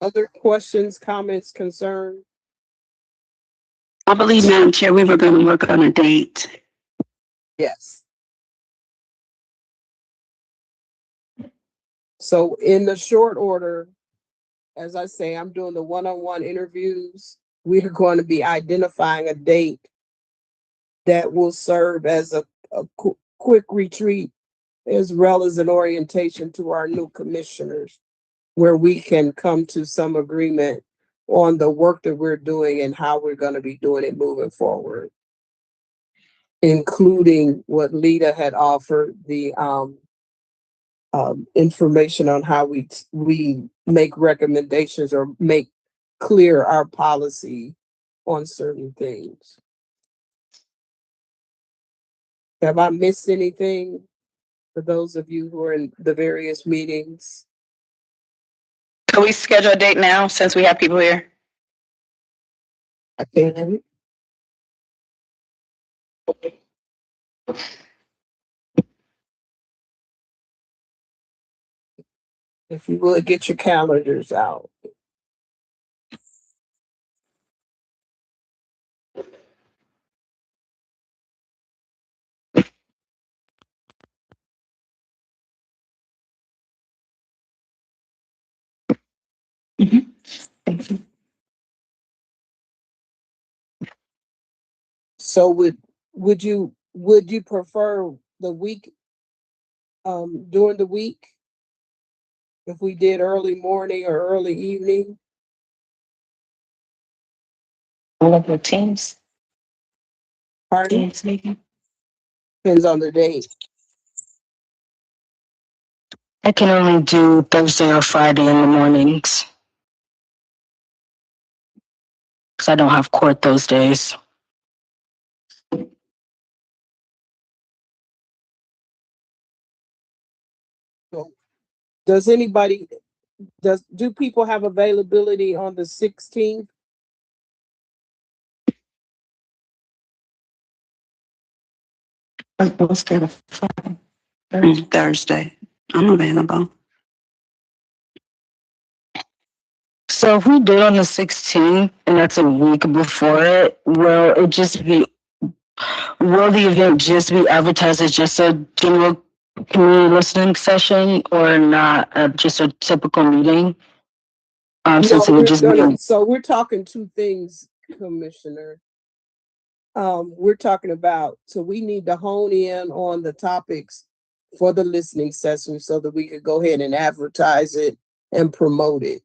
Other questions, comments, concerns? I believe, Madam Chair, we were going to work on a date. Yes. So in the short order, as I say, I'm doing the one-on-one interviews. We are going to be identifying a date that will serve as a quick retreat, as well as an orientation to our new commissioners, where we can come to some agreement on the work that we're doing and how we're going to be doing it moving forward, including what Lita had offered, the information on how we make recommendations or make clear our policy on certain things. Have I missed anything for those of you who are in the various meetings? Can we schedule a date now since we have people here? I can. If you would get your calendars out. So would you prefer the week, during the week? If we did early morning or early evening? Like the teams. Pardon? Teams meeting. Depends on the date. I can only do Thursday or Friday in the mornings. Because I don't have court those days. So do people have availability on the 16th? Thursday. I'm available. So if we do it on the 16th, and that's a week before it, will the event just be advertised as just a general community listening session or not just a typical meeting? Since it would just be So we're talking two things, Commissioner. We're talking about, so we need to hone in on the topics for the listening session so that we could go ahead and advertise it and promote it.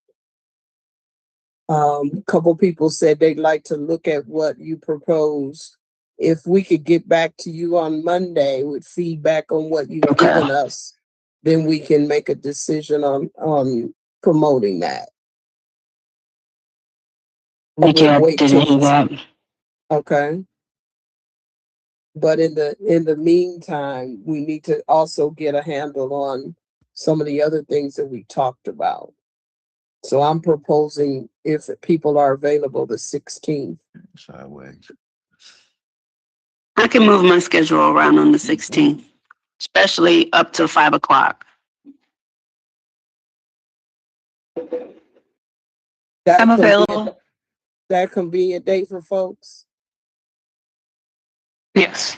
A couple people said they'd like to look at what you proposed. If we could get back to you on Monday with feedback on what you've given us, then we can make a decision on promoting that. didn't hear that. Okay. But in the meantime, we need to also get a handle on some of the other things that we talked about. So I'm proposing, if people are available, the 16th. Sideways. I can move my schedule around on the 16th, especially up to 5 o'clock. I'm available. That convenient date for folks? Yes.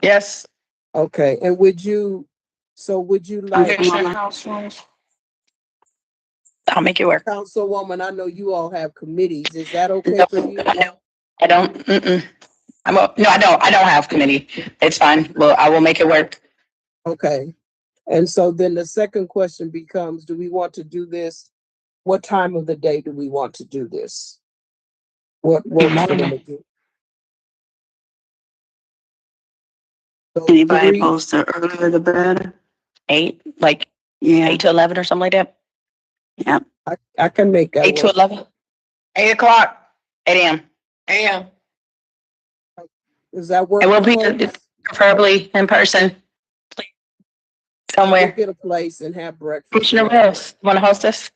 Yes. Okay, and would you like, I'll make it work. Councilwoman, I know you all have committees, is that okay No, for you? I don't. No, I don't. I don't have committee. It's fine. Well, I will make it work. Okay, and so then the second question becomes, do we want to do this? What time of the day do we want to do this? What works for them to do? So Anybody 3, opposed to earlier the better? 8, like Yeah, 8 to 11 or something like that. yeah. I can make that 8 to work. 11. 8 o'clock. 8 a.m. AM. Does that work? It will for be folks? preferably in person. Please. We'll Somewhere. get a place and have breakfast. Commissioner West, want to host us?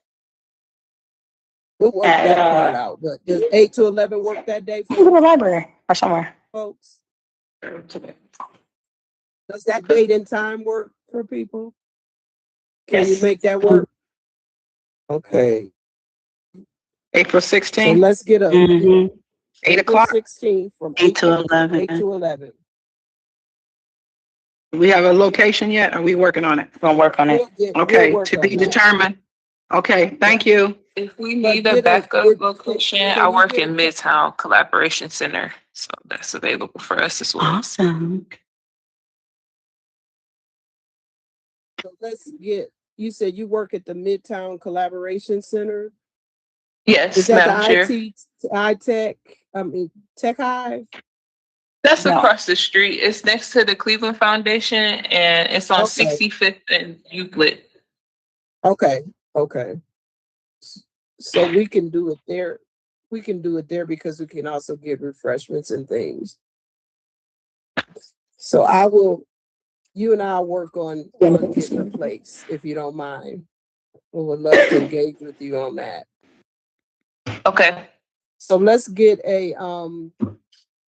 We'll work that part out, but does 8 to 11 work that day We can go to for the library or somewhere. folks? Does that date and time work for people? Can you Yes. make that work? Okay, April so 16th, let's get a 8 April o'clock. 16th from 8 to 11. 8 to 11. We have a location yet? Are we working on it? Gonna work on it. Okay, work to on be that. determined. Okay, thank you. If we But need a get a- backup get- location, can I you work get in a- Midtown Collaboration Center, so that's available for us as well. Awesome. So you said you work at the Midtown Collaboration Center? Yes, Is that Madam Chair. the Tech Hive? That's No. across the street. It's next to the Cleveland Foundation, and it's on Okay. 65th and Euclid. Okay. So we can do it there. We can do it there because we can also get refreshments and things. So you and I will work on getting a place, if you don't mind. We would love to engage with you on that. Okay. So let's get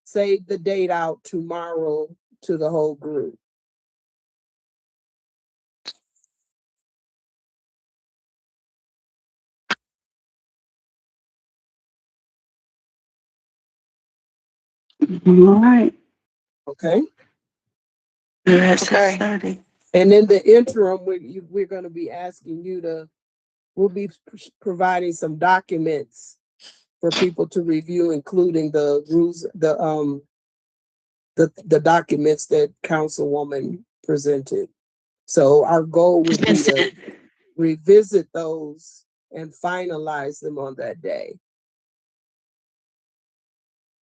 save the date out tomorrow to the whole group. All right. Okay. We're at Okay. 6:30. And in the interim, we're going to be asking you we'll be providing some documents for people to review, including the rules, the documents that Councilwoman presented. So our goal would be to revisit those and finalize them on that day.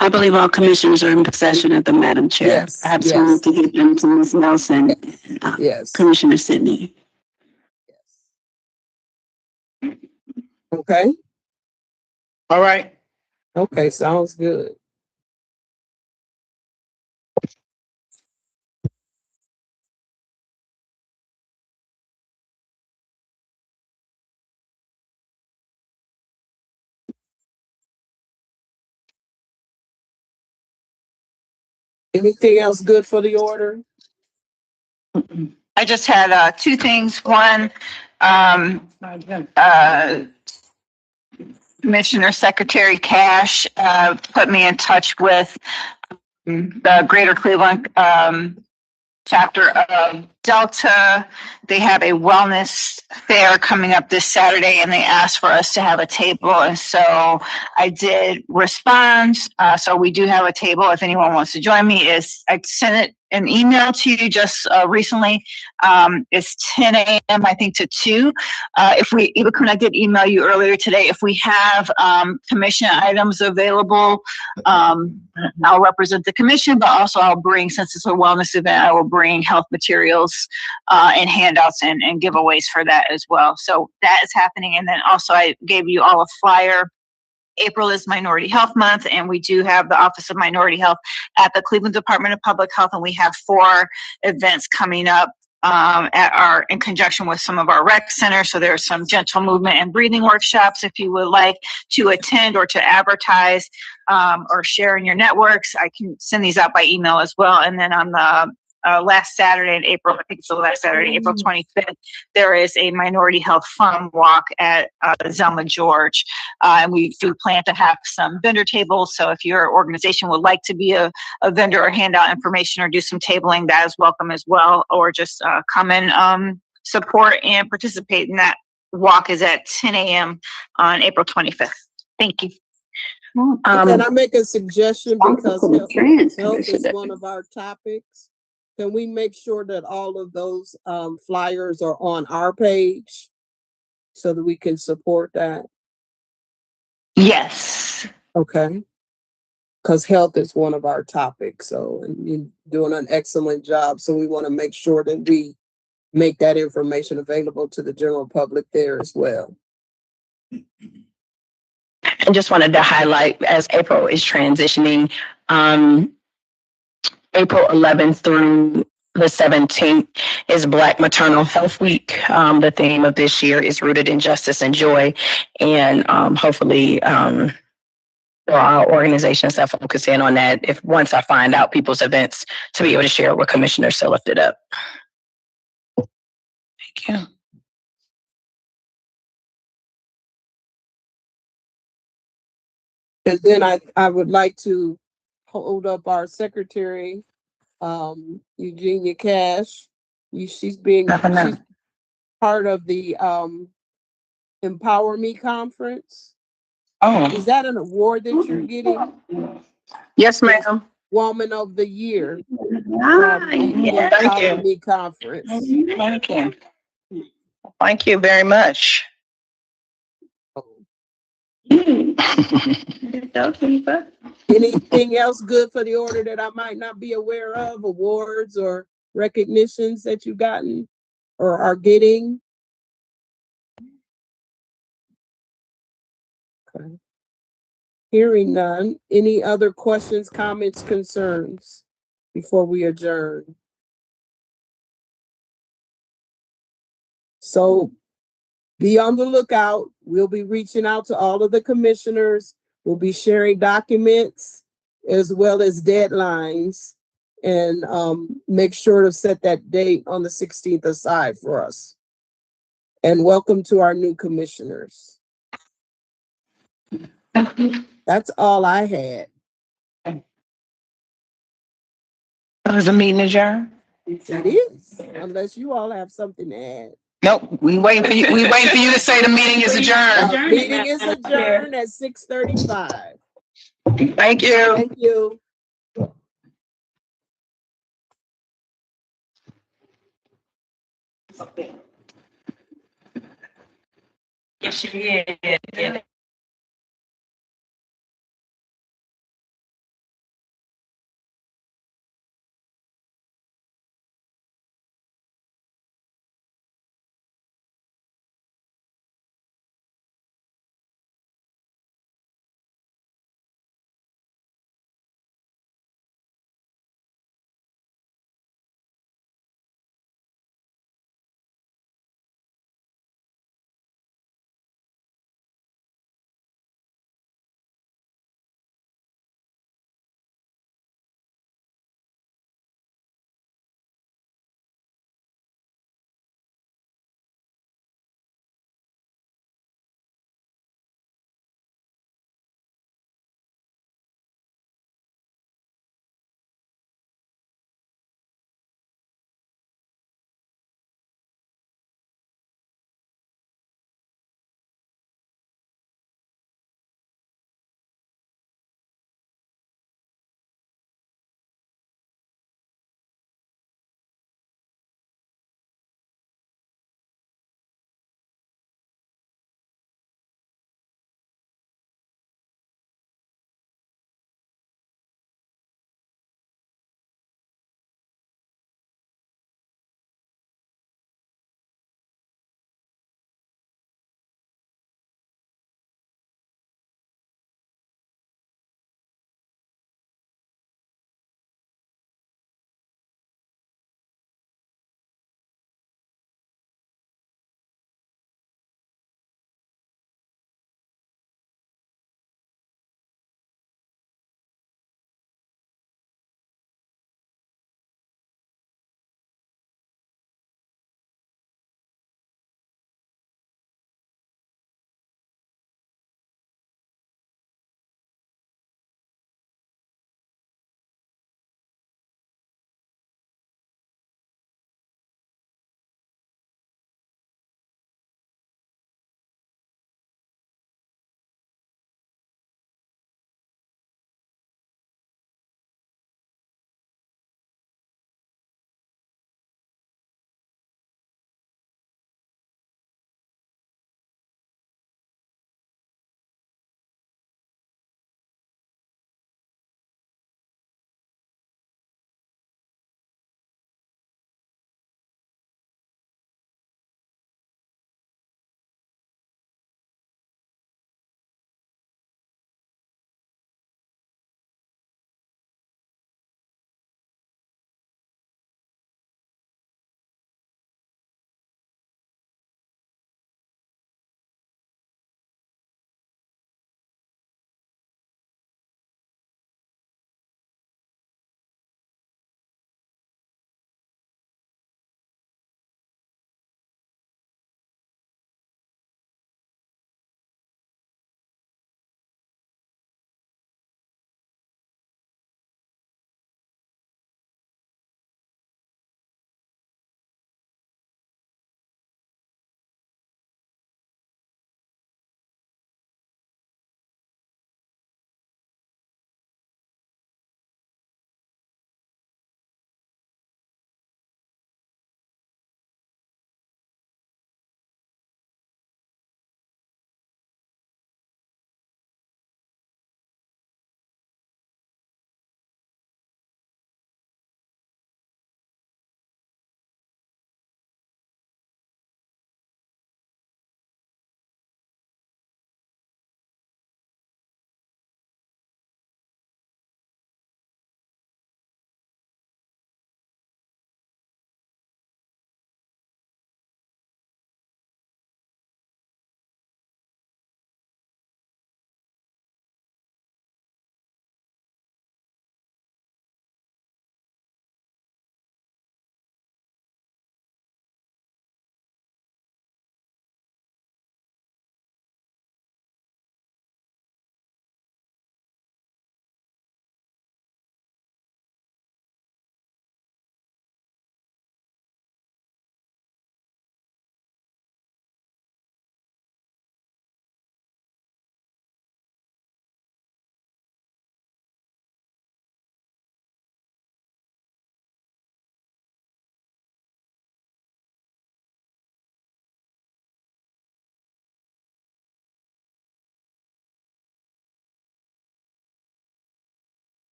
I believe all commissioners are in possession of them, Madam Chair. Yes, Perhaps we yes. need to get them to Ms. Nelson, Yes. Commissioner Sidney. Okay. All right. Okay, sounds good. Anything else good for the order? I just had two things. One, Commissioner Secretary Cash put me in touch with the Greater Cleveland chapter of Delta. They have a wellness fair coming up this Saturday, and they asked for us to have a table. And so I did respond. So we do have a table. If anyone wants to join me, I sent it an email to you just recently. It's 10 a.m. I think to 2. Even I did email you earlier today. If we have commission items available, I'll represent the commission, but also I'll bring, since it's a wellness event, I will bring health materials and handouts and giveaways for that as well. So that is happening. And then also I gave you all a flyer. April is Minority Health Month, and we do have the Office of Minority Health at the Cleveland Department of Public Health, and we have 4 events coming up in conjunction with some of our rec centers. So there's some gentle movement and breathing workshops. If you would like to attend or to advertise or share in your networks, I can send these out by email as well. And then on the last Saturday in April, I think it's the last Saturday, April 25th, there is a Minority Health Fun Walk at Zelma George. And we do plan to have some vendor tables. So if your organization would like to be a vendor or hand out information or do some tabling, that is welcome as well. Or just come and support and participate in that walk. Is at 10 a.m. on April 25th. Thank you. Can I make a suggestion, because health is one of our topics? Can we make sure that all of those flyers are on our page so that we can support that? Yes. Okay. Because health is one of our topics. So, and you're doing an excellent job. So we want to make sure that we make that information available to the general public there as well. I just wanted to highlight, as April is transitioning, April 11th through the 17th is Black Maternal Health Week. The theme of this year is Rooted in Justice and Joy. And hopefully there are organizations that focus in on that, if once I find out people's events, to be able to share it with commissioners to lift it up. Thank you. And then I would like to hold up our secretary, Eugenia Cash. She's part of the Empower Me conference. Oh, Is that an award that you're getting? yes, ma'am. Woman of the Year. Yeah, thank you. Empower Me conference. Thank you. Thank you very much. Anything else good for the order that I might not be aware of? Awards or recognitions that you've gotten or are getting? Okay. Hearing none. Any other questions, comments, concerns before we adjourn? So be on the lookout. We'll be reaching out to all of the commissioners. We'll be sharing documents as well as deadlines, and make sure to set that date on the 16th aside for us. And welcome to our new commissioners. That's all I had. Is the meeting adjourned? It is, unless you all have something to add. Nope, we waiting for you. We waiting for you to say the meeting is adjourned. Meeting is adjourned at 6:35. Thank you. Thank you. Yes, she is.